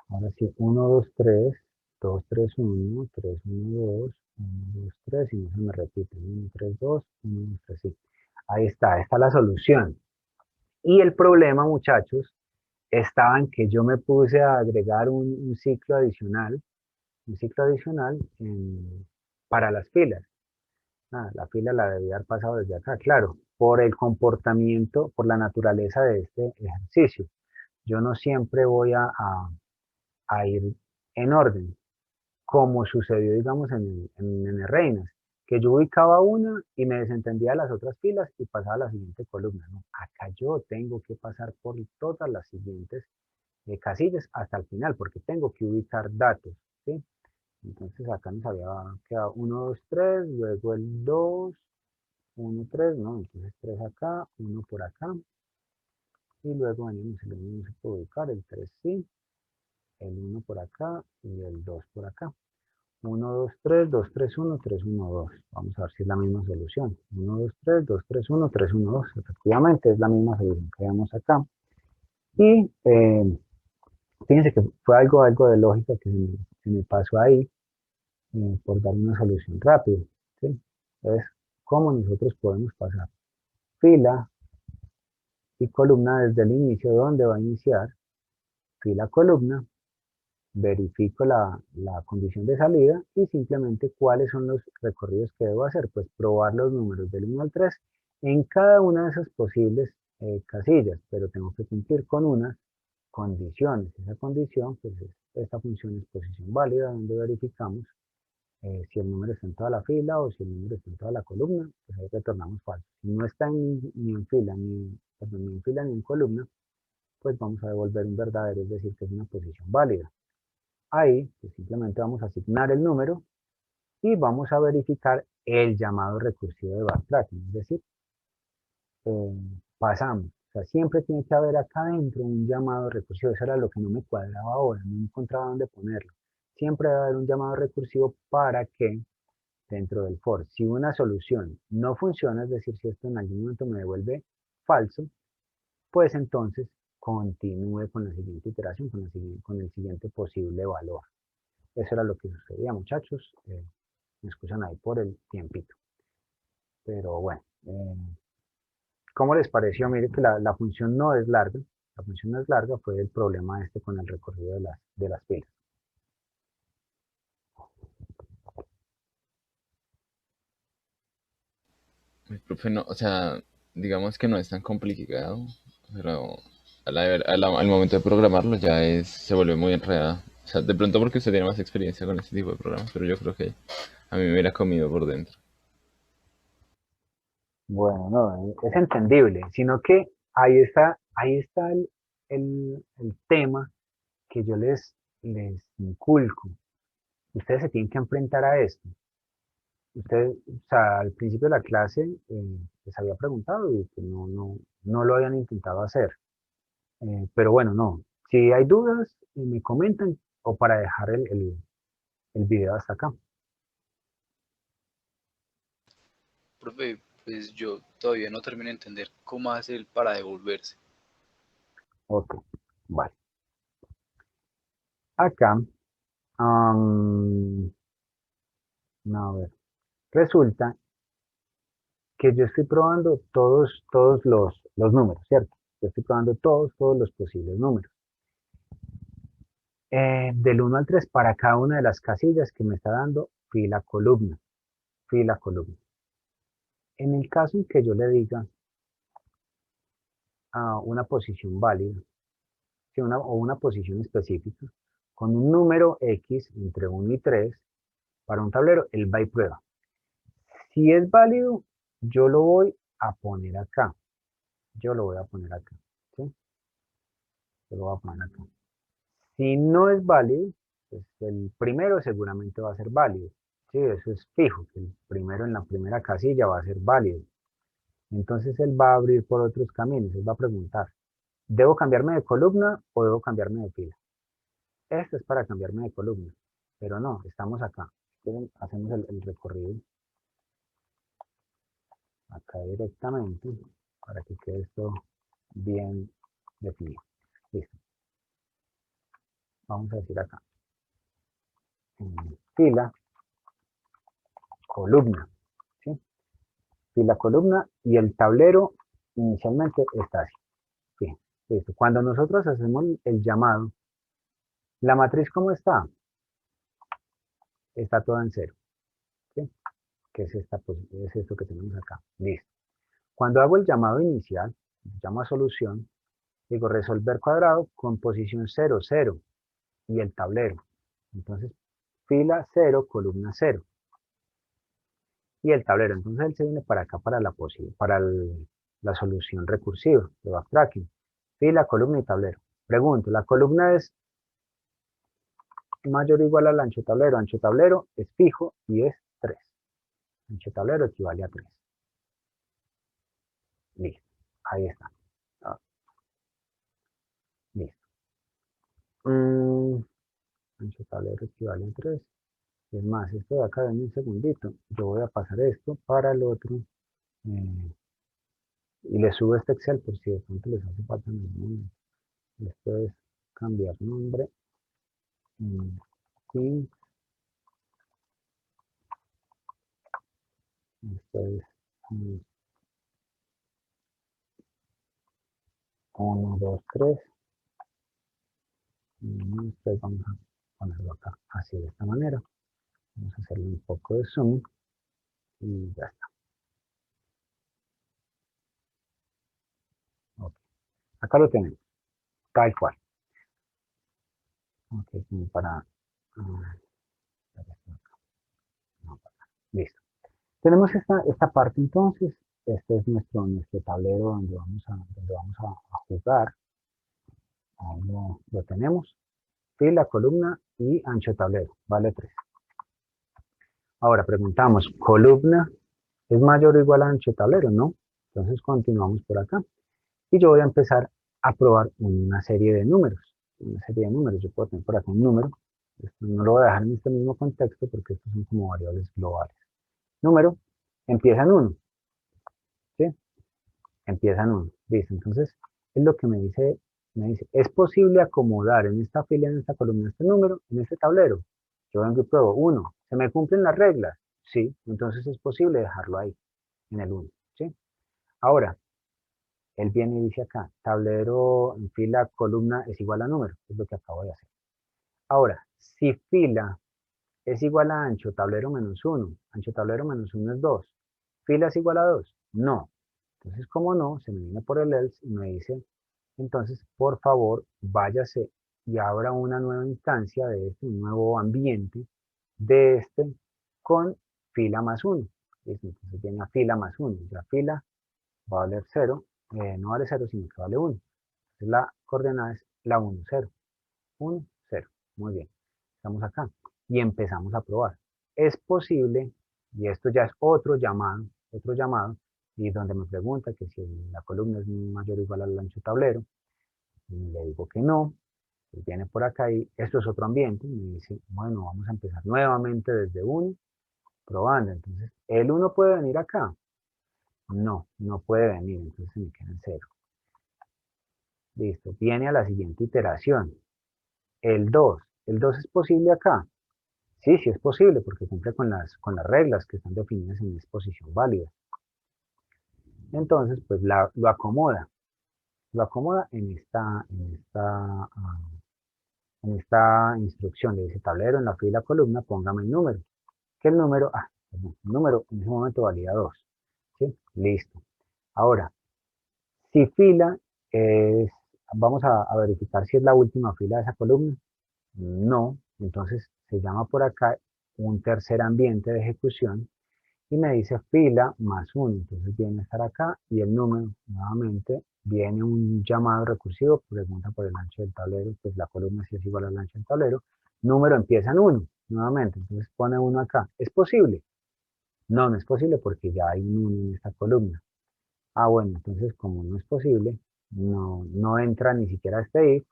Ahora sí, 1, 2, 3, 2, 3, 1, 3, 1, 2, 1, 2, 3, y no se me repite, 1, 3, 2, 1, 2, 3, sí. Ahí está la solución. Y el problema, muchachos, estaba en que yo me puse a agregar un ciclo adicional, para las filas. La fila la debía haber pasado desde acá, claro, por el comportamiento, por la naturaleza de este ejercicio. Yo no siempre voy a ir en orden, como sucedió, digamos, en el Reinas, que yo ubicaba una y me desentendía de las otras filas y pasaba a la siguiente columna. No, acá yo tengo que pasar por todas las siguientes casillas hasta el final, porque tengo que ubicar datos, ¿sí? Entonces acá nos había quedado 1, 2, 3, luego el 2, 1, 3, ¿no? Entonces 3 acá, 1 por acá, y luego venimos, el 1 no se puede ubicar, el 3 sí, el 1 por acá y el 2 por acá. 1, 2, 3, 2, 3, 1, 3, 1, 2. Vamos a ver si es la misma solución. 1, 2, 3, 2, 3, 1, 3, 1, 2. Efectivamente es la misma solución que vemos acá. Y fíjense que fue algo de lógica que se me pasó ahí por dar una solución rápida. ¿Sí? Entonces, ¿cómo nosotros podemos pasar fila y columna desde el inicio? ¿Dónde va a iniciar? Fila, columna. verifico la condición de salida y simplemente cuáles son los recorridos que debo hacer. Pues probar los números del 1 al 3 en cada una de esas posibles casillas, pero tengo que cumplir con unas condiciones. Esa condición, pues esta función es posición válida, donde verificamos si el número está en toda la fila o si el número está en toda la columna, pues ahí retornamos falso. Si no está ni en fila, perdón, ni en fila ni en columna, pues vamos a devolver un verdadero, es decir, que es una posición válida. Ahí, pues simplemente vamos a asignar el número y vamos a verificar el llamado recursivo de backtracking, es decir, pasamos. O sea, siempre tiene que haber acá adentro un llamado recursivo. Eso era lo que no me cuadraba ahora, no encontraba dónde ponerlo. Siempre debe haber un llamado recursivo para que dentro del for, si una solución no funciona, es decir, si esto en algún momento me devuelve falso, pues entonces continúe con la siguiente iteración, con el siguiente posible valor. Eso era lo que sucedía, muchachos. Me excusan ahí por el tiempito. Pero bueno, ¿cómo les pareció? Mire que la función no es larga. La función no es larga, fue el problema este con el recorrido de las filas. El profe no, o sea, digamos que no es tan complicado, pero al momento de programarlo se vuelve muy enredado. O sea, de pronto porque usted tiene más experiencia con este tipo de programas, pero yo creo que a mí me hubiera comido por dentro. Bueno, no, es entendible, sino que ahí está el tema que yo les inculco. Ustedes se tienen que enfrentar a esto. Ustedes, o sea, al principio de la clase les había preguntado y pues no lo habían intentado hacer. Pero bueno, no. Si hay dudas, me comentan o para dejar el video hasta acá. Profe, pues yo todavía no termino de entender cómo hace él para devolverse. Ok, vale. Acá, a ver, resulta que yo estoy probando todos los números, ¿cierto? Yo estoy probando todos los posibles números. Del 1 al 3 para cada una de las casillas que me está dando fila columna, fila columna. En el caso en que yo le diga a una posición válida, ¿sí? O una posición específica, con un número X entre 1 y 3 para un tablero, él va y prueba. Si es válido, yo lo voy a poner acá. Yo lo voy a poner acá. ¿Sí? Yo lo voy a poner acá. Si no es válido, pues el primero seguramente va a ser válido. Sí, eso es fijo, que el primero en la primera casilla va a ser válido. Entonces él va a abrir por otros caminos, él va a preguntar, ¿debo cambiarme de columna o debo cambiarme de fila? Esto es para cambiarme de columna, pero no, estamos acá. Hacemos el recorrido acá directamente para que quede esto bien definido. Listo. Vamos a decir acá, fila, columna, ¿sí? Fila, columna y el tablero inicialmente está así. Bien, listo. Cuando nosotros hacemos el llamado, la matriz ¿cómo está? Está toda en cero, ¿sí? Que es esto que tenemos acá. Listo. Cuando hago el llamado inicial, llamo a solución, digo resolver cuadrado con posición 0, 0 y el tablero. Entonces, fila 0, columna 0 y el tablero. Entonces él se viene para acá para la solución recursiva de backtracking. Fila, columna y tablero. Pregunto, ¿la columna es mayor o igual al ancho tablero? Ancho tablero es fijo y es 3. Ancho tablero equivale a 3. Listo. Ahí está. Ah, listo. Ancho tablero equivale a 3. Es más, esto de acá, en un segundito, yo voy a pasar esto para el otro y le subo este Excel por si de pronto les hace falta en algún momento. Esto es cambiar nombre. Y esto es 1, 2, 3. Después vamos a ponerlo acá, así de esta manera. Vamos a hacerle un poco de zoom y ya está. Okay. Acá lo tenemos, tal cual. Okay, como para... listo. Tenemos esta parte entonces. Este es nuestro tablero donde vamos a jugar. Ahí lo tenemos. Fila, columna y ancho tablero. Vale 3. Ahora preguntamos, ¿columna es mayor o igual a ancho tablero? No. Entonces continuamos por acá. Y yo voy a empezar a probar una serie de números. Una serie de números. Yo puedo tener por acá un número. Esto no lo voy a dejar en este mismo contexto porque estos son como variables globales. Número empieza en 1. ¿Sí? Empieza en 1. Listo. Entonces, es lo que me dice, ¿es posible acomodar en esta fila, en esta columna, este número, en este tablero? Yo vengo y pruebo 1. ¿Se me cumplen las reglas? Sí. Entonces es posible dejarlo ahí, en el 1. ¿Sí? Ahora, él viene y dice acá, tablero en fila, columna es igual a número. Es lo que acabo de hacer. Ahora, si fila es igual a ancho tablero menos 1, ancho tablero menos 1 es 2, fila es igual a 2, no. Entonces, como no, se me viene por el else y me dice, entonces, por favor, váyase y abra una nueva instancia de este, un nuevo ambiente de este con fila más 1. Entonces viene a fila más 1. La fila va a valer 0, no vale 0, sino que vale 1. Entonces, la coordenada es la 1, 0. 1, 0. Muy bien. Estamos acá y empezamos a probar. Es posible, y esto ya es otro llamado, y donde me pregunta que si la columna es mayor o igual al ancho tablero, y le digo que no, y viene por acá y esto es otro ambiente, y me dice, bueno, vamos a empezar nuevamente desde 1, probando. Entonces, ¿el 1 puede venir acá? No, no puede venir, entonces me queda en 0. Listo, viene a la siguiente iteración. El 2 es posible acá. Sí, sí es posible, porque cumple con las reglas que están definidas en disposición válida. Entonces, pues lo acomoda en esta instrucción. Le dice tablero, en la fila columna, póngame el número. Que el número, el número en ese momento valida 2. ¿Sí? Listo. Ahora, si fila es, vamos a verificar si es la última fila de esa columna. No, entonces se llama por acá un tercer ambiente de ejecución y me dice fila más 1, entonces viene a estar acá y el número nuevamente viene un llamado recursivo, pregunta por el ancho del tablero, pues la columna sí es igual al ancho del tablero, número empieza en 1, nuevamente, entonces pone 1 acá, ¿es posible? No, no es posible porque ya hay un 1 en esta columna. Bueno, entonces como no es posible, no entra ni siquiera este if,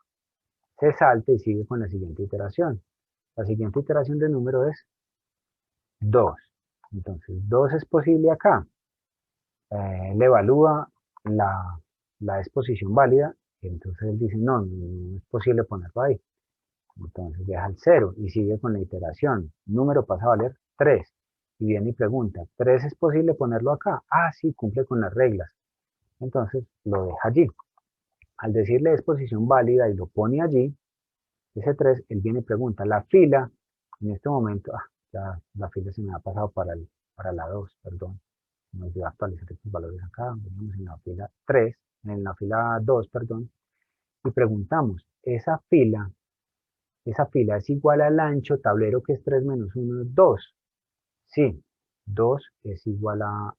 se salta y sigue con la siguiente iteración. La siguiente iteración de número es 2. Entonces, 2 es posible acá. Le evalúa la exposición válida. Y entonces él dice, no, no es posible ponerlo ahí. Entonces deja el 0 y sigue con la iteración. Número pasa a valer 3. Y viene y pregunta, ¿3 es posible ponerlo acá? Sí, cumple con las reglas. Entonces lo deja allí. Al decirle exposición válida y lo pone allí, ese 3, él viene y pregunta, la fila, en este momento, ya la fila se me ha pasado para la 2, perdón. Nos dio a actualizar estos valores acá, venimos en la fila 3, en la fila 2, perdón, y preguntamos, ¿esa fila es igual al ancho tablero que es 3 menos 1 es 2? Sí, 2 es igual a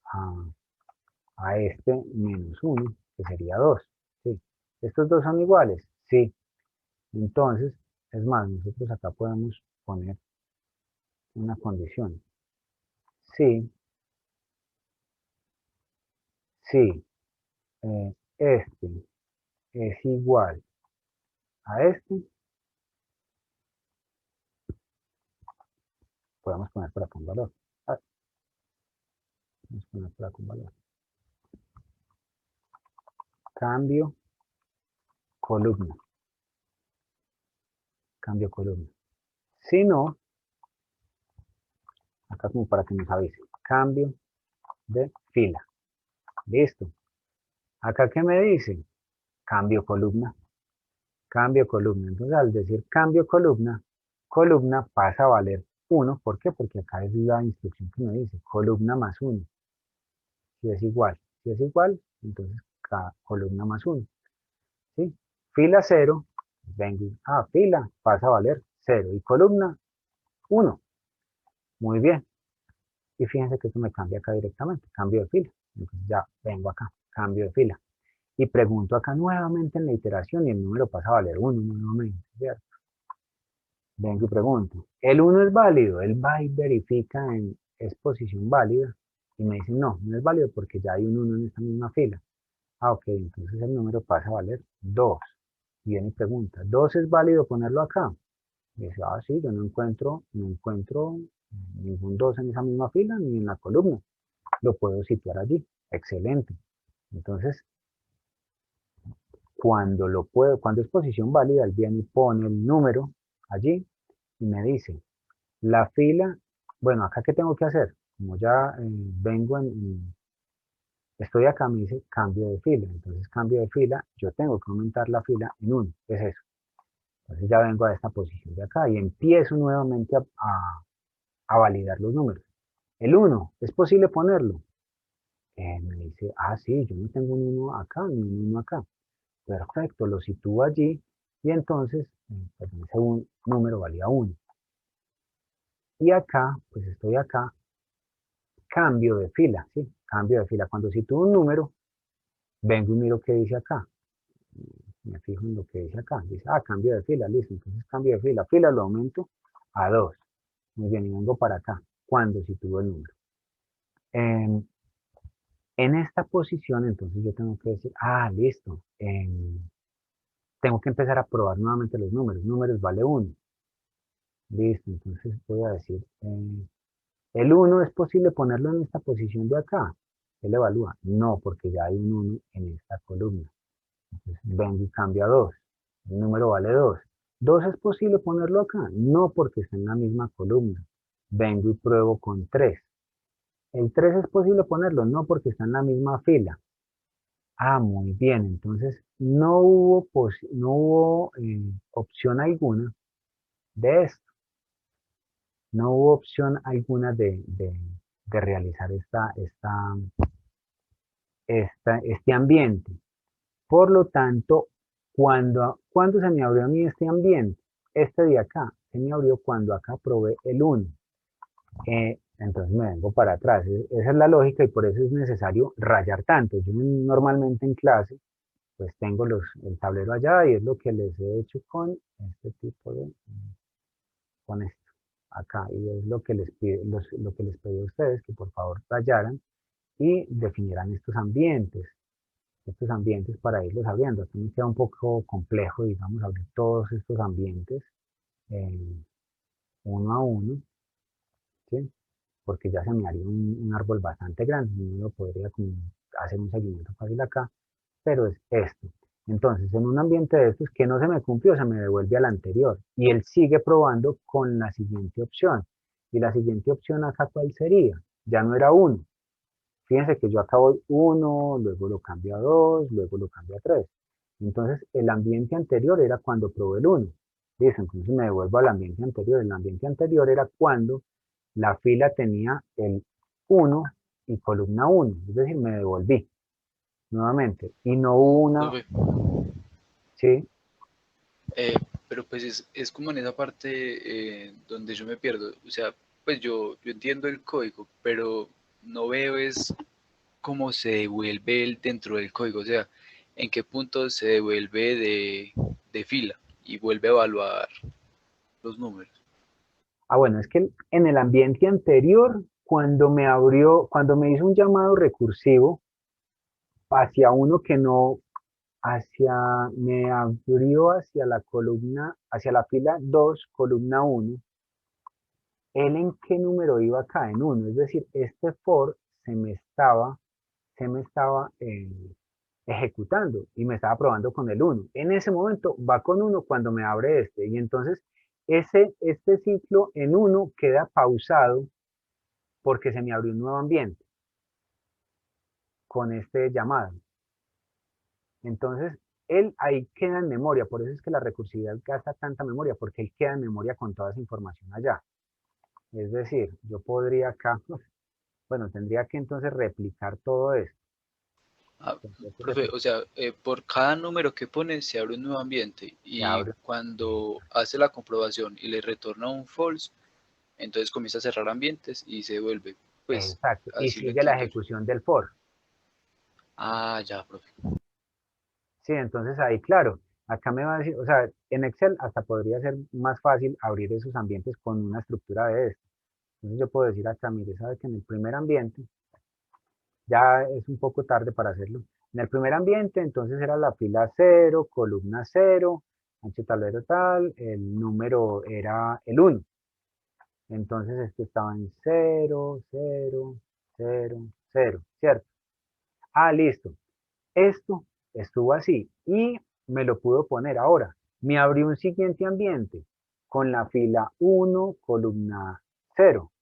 este menos 1, que sería 2. ¿Sí? ¿Estos dos son iguales? Sí. Entonces, es más, nosotros acá podemos poner una condición. Sí, sí, este es igual a este, podemos poner por acá un valor. Vamos a poner por acá un valor. Cambio columna. Cambio columna. Si no, acá como para que nos avise. Cambio de fila. Listo. Acá, ¿qué me dice? Cambio columna. Cambio columna. Entonces, al decir cambio columna, columna pasa a valer 1. ¿Por qué? Porque acá es la instrucción que me dice, columna más 1. Si es igual, entonces cada columna más 1. ¿Sí? Fila 0, vengo, fila pasa a valer 0 y columna 1. Muy bien. Y fíjense que esto me cambia acá directamente, cambio de fila. Entonces ya vengo acá, cambio de fila. Y pregunto acá nuevamente en la iteración y el número pasa a valer 1 nuevamente, ¿cierto? Vengo y pregunto, ¿el 1 es válido? Él va y verifica es posición válida y me dice, no, no es válido porque ya hay un 1 en esta misma fila. Ok, entonces el número pasa a valer 2. Y viene y pregunta, ¿2 es válido ponerlo acá? Y dice, sí, yo no encuentro ningún 2 en esa misma fila ni en la columna. Lo puedo situar allí. Excelente. Entonces, cuando es posición válida, él viene y pone el número allí y me dice, la fila, bueno, acá ¿qué tengo que hacer? Como ya estoy acá, me dice cambio de fila. Entonces, cambio de fila, yo tengo que aumentar la fila en 1. Es eso. Entonces ya vengo a esta posición de acá y empiezo nuevamente a validar los números. El 1, ¿es posible ponerlo? Me dice, sí, yo no tengo un 1 acá ni un 1 acá. Perfecto, lo sitúo allí y entonces pues, ese número valía 1. Y acá, pues estoy acá, cambio de fila, ¿sí? Cambio de fila. Cuando sitúo un número, vengo y miro qué dice acá. Me fijo en lo que dice acá. Dice, cambio de fila, listo. Entonces cambio de fila. Fila lo aumento a 2. Muy bien, y vengo para acá. Cuando sitúo el número. En esta posición, entonces yo tengo que decir, listo. Tengo que empezar a probar nuevamente los números. Números vale 1. Listo, entonces voy a decir, el 1 es posible ponerlo en esta posición de acá. Él evalúa. No, porque ya hay un 1 en esta columna. Entonces vengo y cambio a 2. El número vale 2. ¿2 es posible ponerlo acá? No, porque está en la misma columna. Vengo y pruebo con 3. ¿El 3 es posible ponerlo? No, porque está en la misma fila. Muy bien. Entonces no hubo opción alguna de esto. No hubo opción alguna de realizar este ambiente. Por lo tanto, ¿cuándo se me abrió a mí este ambiente? Este de acá, se me abrió cuando acá probé el 1. Entonces me vengo para atrás. Esa es la lógica y por eso es necesario rayar tanto. Yo normalmente en clase, pues tengo el tablero allá y es lo que les he hecho con este tipo con esto acá. Y es lo que les pedí a ustedes, que por favor rayaran y definieran estos ambientes para irlos abriendo. Aquí me queda un poco complejo, digamos, abrir todos estos ambientes uno a uno, ¿sí? Porque ya se me haría un árbol bastante grande, no podría como hacer un seguimiento fácil acá, pero es esto. Entonces, en un ambiente de estos que no se me cumplió, se me devuelve al anterior y él sigue probando con la siguiente opción. Y la siguiente opción acá, ¿cuál sería? Ya no era 1. Fíjense que yo acá voy 1, luego lo cambio a 2, luego lo cambio a 3. Entonces, el ambiente anterior era cuando probé el 1. Listo, entonces me devuelvo al ambiente anterior. El ambiente anterior era cuando la fila tenía el 1 y columna 1. Es decir, me devolví nuevamente. Y no hubo una... Profe, Sí, pero pues es como en esa parte donde yo me pierdo. O sea, pues yo entiendo el código, pero no veo es cómo se devuelve el dentro del código. O sea, en qué punto se devuelve de fila y vuelve a evaluar los números. bueno, es que en el ambiente anterior, cuando me hizo un llamado recursivo hacia uno que no, me abrió hacia la columna, hacia la fila 2 columna 1. ¿Él en qué número iba acá? En 1. Es decir, este for se me estaba ejecutando y me estaba probando con el 1. En ese momento va con 1 cuando me abre este. Y entonces este ciclo en 1 queda pausado porque se me abrió un nuevo ambiente con este llamado. Entonces, él ahí queda en memoria, por eso es que la recursividad gasta tanta memoria, porque él queda en memoria con toda esa información allá. Es decir, yo podría acá, bueno, tendría que entonces replicar todo esto. Ah, Tendría que profe, o sea, por cada número que pone se abre un nuevo ambiente Se y abre. cuando hace la comprobación y le retorna un false, entonces comienza a cerrar ambientes y se devuelve. Pues Exacto. Y así lo sigue la entiendo yo. ejecución del for. Ah, ya, profe. Sí, entonces ahí, claro, acá me va a decir, o sea, en Excel hasta podría ser más fácil abrir esos ambientes con una estructura de esto. Entonces yo puedo decir acá, mire, sabe que en el primer ambiente, ya es un poco tarde para hacerlo. En el primer ambiente, entonces era la fila 0, columna 0, ancho tablero tal, el número era el 1. Entonces esto estaba en 0, 0, 0, 0, ¿cierto? Ah, listo. Esto estuvo así y me lo pudo poner ahora. Me abrió un siguiente ambiente con la fila 1, columna 0,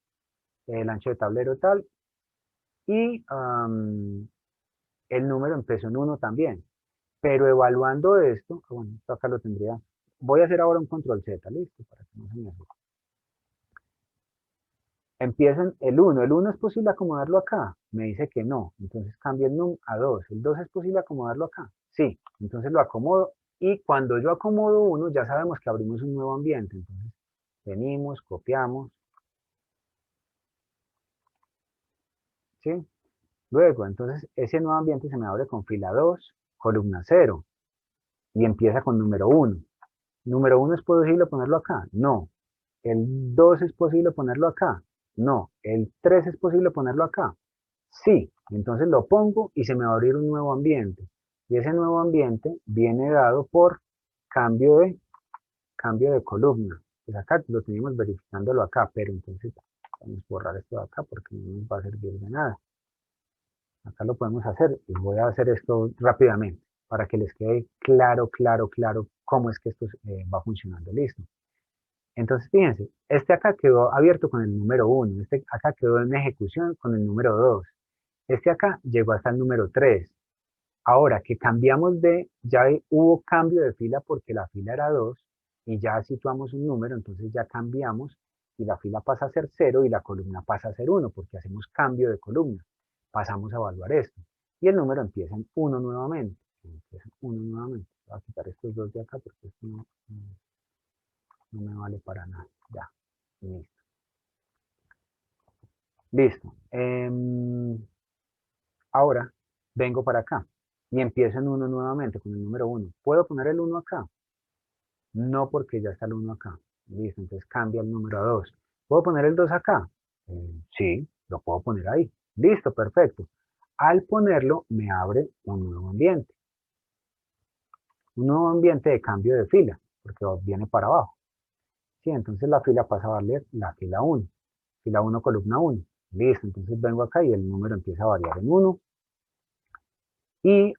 el ancho de tablero tal, y el número empezó en 1 también. Pero evaluando esto, bueno, esto acá lo tendría. Voy a hacer ahora un control Z, listo, para que no se me asuste. Empiezan el 1. ¿El 1 es posible acomodarlo acá? Me dice que no. Entonces cambio el num a 2. ¿El 2 es posible acomodarlo acá? Sí. Entonces lo acomodo. Y cuando yo acomodo 1, ya sabemos que abrimos un nuevo ambiente. Entonces venimos, copiamos. ¿Sí? Luego, entonces ese nuevo ambiente se me abre con fila 2, columna 0. Y empieza con número 1. ¿Número 1 es posible ponerlo acá? No. ¿El 2 es posible ponerlo acá? No. ¿El 3 es posible ponerlo acá? Sí. Entonces lo pongo y se me va a abrir un nuevo ambiente. Y ese nuevo ambiente viene dado por cambio de columna. Pues acá lo tenemos verificándolo acá, pero entonces vamos a borrar esto de acá porque no nos va a servir de nada. Acá lo podemos hacer y voy a hacer esto rápidamente para que les quede claro, claro, claro cómo es que esto va funcionando. Listo. Entonces, fíjense, este acá quedó abierto con el número 1, este acá quedó en ejecución con el número 2, este acá llegó hasta el número 3. Ahora que cambiamos ya hubo cambio de fila porque la fila era 2 y ya situamos un número, entonces ya cambiamos y la fila pasa a ser 0 y la columna pasa a ser 1 porque hacemos cambio de columna. Pasamos a evaluar esto. Y el número empieza en 1 nuevamente. Empieza en 1 nuevamente. Voy a quitar estos dos de acá porque esto no me vale para nada. Ya, listo. Listo. Ahora vengo para acá y empiezo en 1 nuevamente con el número 1. ¿Puedo poner el 1 acá? No, porque ya está el 1 acá. Listo, entonces cambia el número a 2. ¿Puedo poner el 2 acá? Sí, lo puedo poner ahí. Listo, perfecto. Al ponerlo me abre un nuevo ambiente. Un nuevo ambiente de cambio de fila, porque viene para abajo. Sí, entonces la fila pasa a valer la fila 1. Fila 1, columna 1. Listo, entonces vengo acá y el número empieza a variar en 1. Y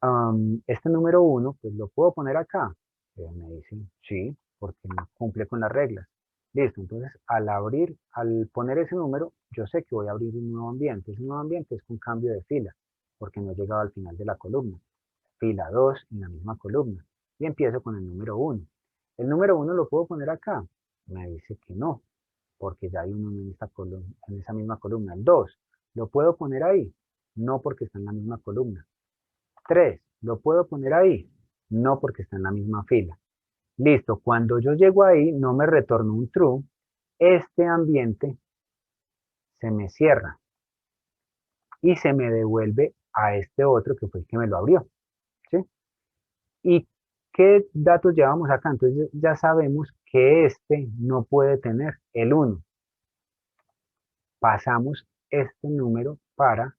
este número 1, pues lo puedo poner acá. Me dicen, sí, porque no cumple con las reglas. Listo, entonces al poner ese número, yo sé que voy a abrir un nuevo ambiente. Ese nuevo ambiente es con cambio de fila, porque no he llegado al final de la columna. Fila 2 en la misma columna. Y empiezo con el número 1. ¿El número 1 lo puedo poner acá? Me dice que no, porque ya hay uno en esa misma columna. El 2, ¿lo puedo poner ahí? No, porque está en la misma columna. 3, ¿lo puedo poner ahí? No, porque está en la misma fila. Listo, cuando yo llego ahí, no me retorno un true, este ambiente se me cierra y se me devuelve a este otro que fue el que me lo abrió. ¿Sí? ¿Y qué datos llevamos acá? Entonces ya sabemos que este no puede tener el 1. Pasamos este número para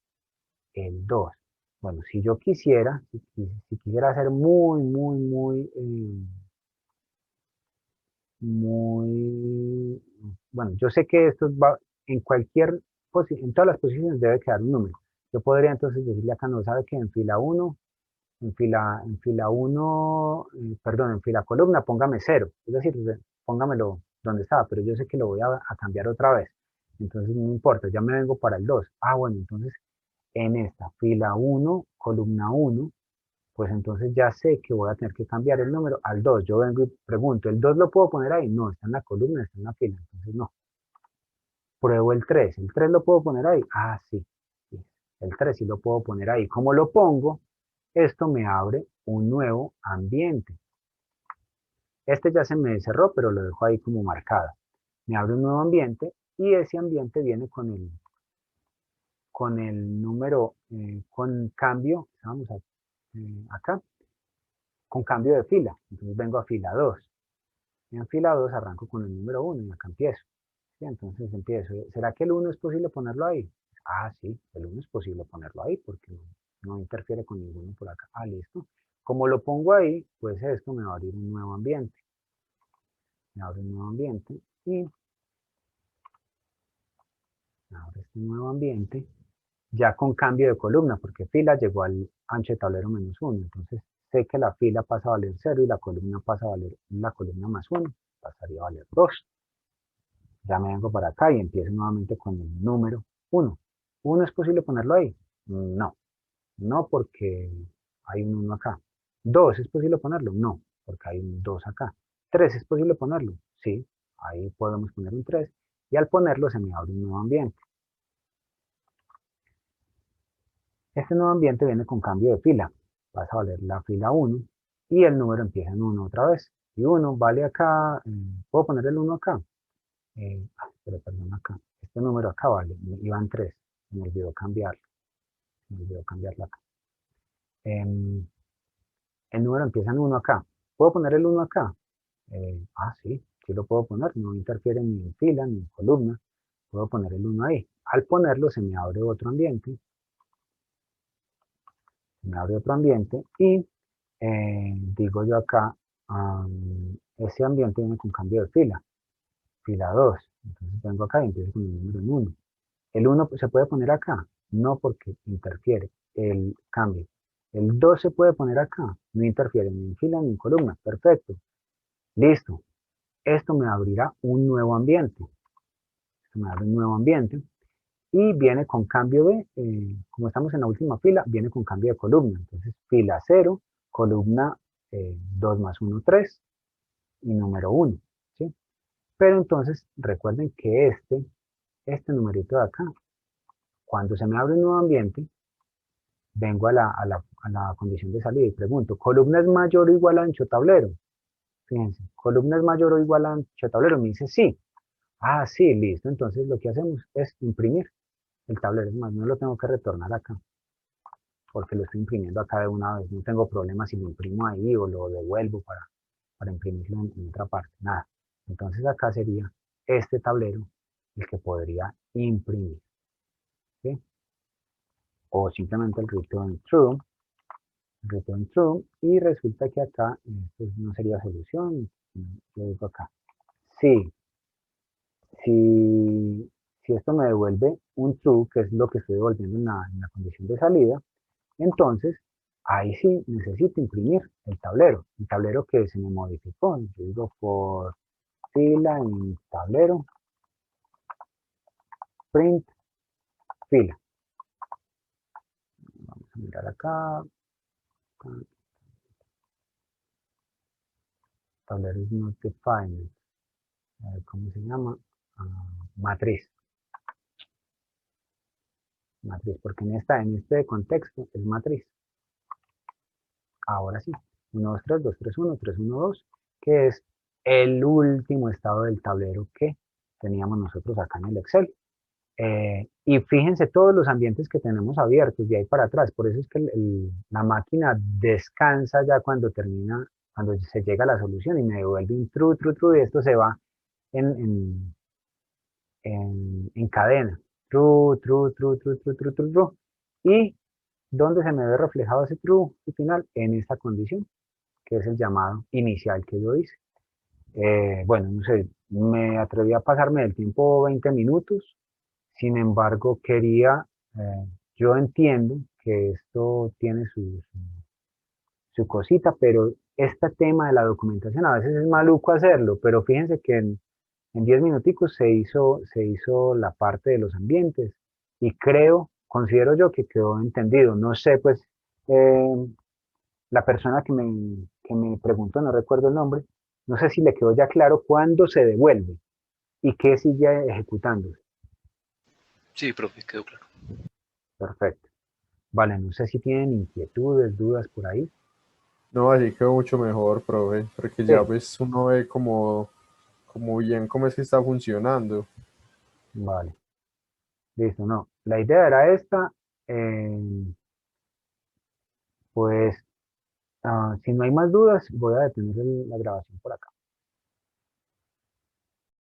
el 2. Bueno, si yo quisiera, si quisiera hacer muy, bueno, yo sé que esto va en en todas las posiciones debe quedar un número. Yo podría entonces decirle acá, no sabe que en fila 1, en fila 1, perdón, en fila columna, póngame 0. Es decir, póngamelo donde estaba, pero yo sé que lo voy a cambiar otra vez. Entonces no importa, ya me vengo para el 2. Ah, bueno, entonces en esta fila 1, columna 1, pues entonces ya sé que voy a tener que cambiar el número al 2. Yo vengo y pregunto, ¿el 2 lo puedo poner ahí? No, está en la columna, está en la fila, entonces no. Pruebo el 3 lo puedo poner ahí. Ah, sí, sí, el 3 sí lo puedo poner ahí. ¿Cómo lo pongo? Esto me abre un nuevo ambiente. Este ya se me cerró, pero lo dejo ahí como marcado. Me abre un nuevo ambiente y ese ambiente viene con el número, con cambio, vamos acá, con cambio de fila. Entonces vengo a fila 2. Y en fila 2 arranco con el número 1 y acá empiezo. ¿Sí? Entonces empiezo. ¿Será que el 1 es posible ponerlo ahí? Ah, sí, el 1 es posible ponerlo ahí porque no interfiere con ninguno por acá. Ah, listo. Como lo pongo ahí, pues esto me va a abrir un nuevo ambiente. Me abre un nuevo ambiente y me abre este nuevo ambiente ya con cambio de columna, porque fila llegó al ancho de tablero -1. Entonces sé que la fila pasa a valer 0 y la columna pasa a valer la columna +1, pasaría a valer 2. Ya me vengo para acá y empiezo nuevamente con el número 1. ¿1 es posible ponerlo ahí? No, no porque hay un 1 acá. ¿2 es posible ponerlo? No, porque hay un 2 acá. ¿3 es posible ponerlo? Sí, ahí podemos poner un 3 y al ponerlo se me abre un nuevo ambiente. Este nuevo ambiente viene con cambio de fila. Vas a valer la fila 1 y el número empieza en 1 otra vez. Y 1 vale acá, ¿puedo poner el 1 acá? Pero perdón acá. Este número acá vale, iba en 3. Me olvidó cambiarlo. Me olvidó cambiarlo acá. El número empieza en 1 acá. ¿Puedo poner el 1 acá? Sí, sí lo puedo poner. No interfiere ni en fila ni en columna. Puedo poner el 1 ahí. Al ponerlo se me abre otro ambiente. Me abre otro ambiente y digo yo acá, ese ambiente viene con cambio de fila 2. Entonces vengo acá y empiezo con el número en 1. ¿El 1 se puede poner acá? No, porque interfiere el cambio. ¿El 2 se puede poner acá? No interfiere ni en fila ni en columna. Perfecto. Listo. Esto me abrirá un nuevo ambiente. Esto me abre un nuevo ambiente. Y viene con cambio de, como estamos en la última fila, viene con cambio de columna. Entonces, fila 0, columna 2 más 1, 3 y número 1. ¿Sí? Pero entonces, recuerden que este numerito de acá, cuando se me abre un nuevo ambiente, vengo a la condición de salida y pregunto, ¿columna es mayor o igual a ancho tablero? Fíjense, ¿columna es mayor o igual a ancho tablero? Me dice sí. Ah, sí, listo. Entonces, lo que hacemos es imprimir el tablero. Es más, no lo tengo que retornar acá, porque lo estoy imprimiendo acá de una vez. No tengo problema si lo imprimo ahí o lo devuelvo para imprimirlo en otra parte. Nada. Entonces acá sería este tablero el que podría imprimir. ¿Sí? O simplemente el return true, y resulta que acá pues, no sería solución. Yo digo acá, sí, si esto me devuelve un true, que es lo que estoy devolviendo en la condición de salida, entonces ahí sí necesito imprimir el tablero que se me modificó. Yo digo por fila en tablero, print fila. Vamos a mirar acá. Tablero is not defined. ¿Cómo se llama? Matriz. Matriz, porque en este contexto es matriz. Ahora sí. 1, 2, 3, 2, 3, 1, 3, 1, 2, que es el último estado del tablero que teníamos nosotros acá en el Excel. Y fíjense todos los ambientes que tenemos abiertos de ahí para atrás. Por eso es que la máquina descansa ya cuando termina, cuando se llega a la solución y me devuelve un true, true, true, y esto se va en cadena. True, true, true, true, true, true, true, true. ¿Y dónde se me ve reflejado ese true y final? En esta condición, que es el llamado inicial que yo hice. Bueno, no sé, me atreví a pasarme del tiempo 20 minutos. Sin embargo, yo entiendo que esto tiene su cosita, pero este tema de la documentación a veces es maluco hacerlo, pero fíjense que en 10 minuticos se hizo la parte de los ambientes y considero yo que quedó entendido. No sé, pues, la persona que me preguntó, no recuerdo el nombre, no sé si le quedó ya claro cuándo se devuelve y qué sigue ejecutándose. Sí, profe, quedó claro. Perfecto. Vale, no sé si tienen inquietudes, dudas por ahí. No, así quedó mucho mejor, profe, porque ya Sí, pues uno ve como bien cómo es que está funcionando. vale. Listo, no. La idea era esta. eh, pues, si no hay más dudas, voy a detener la grabación por acá.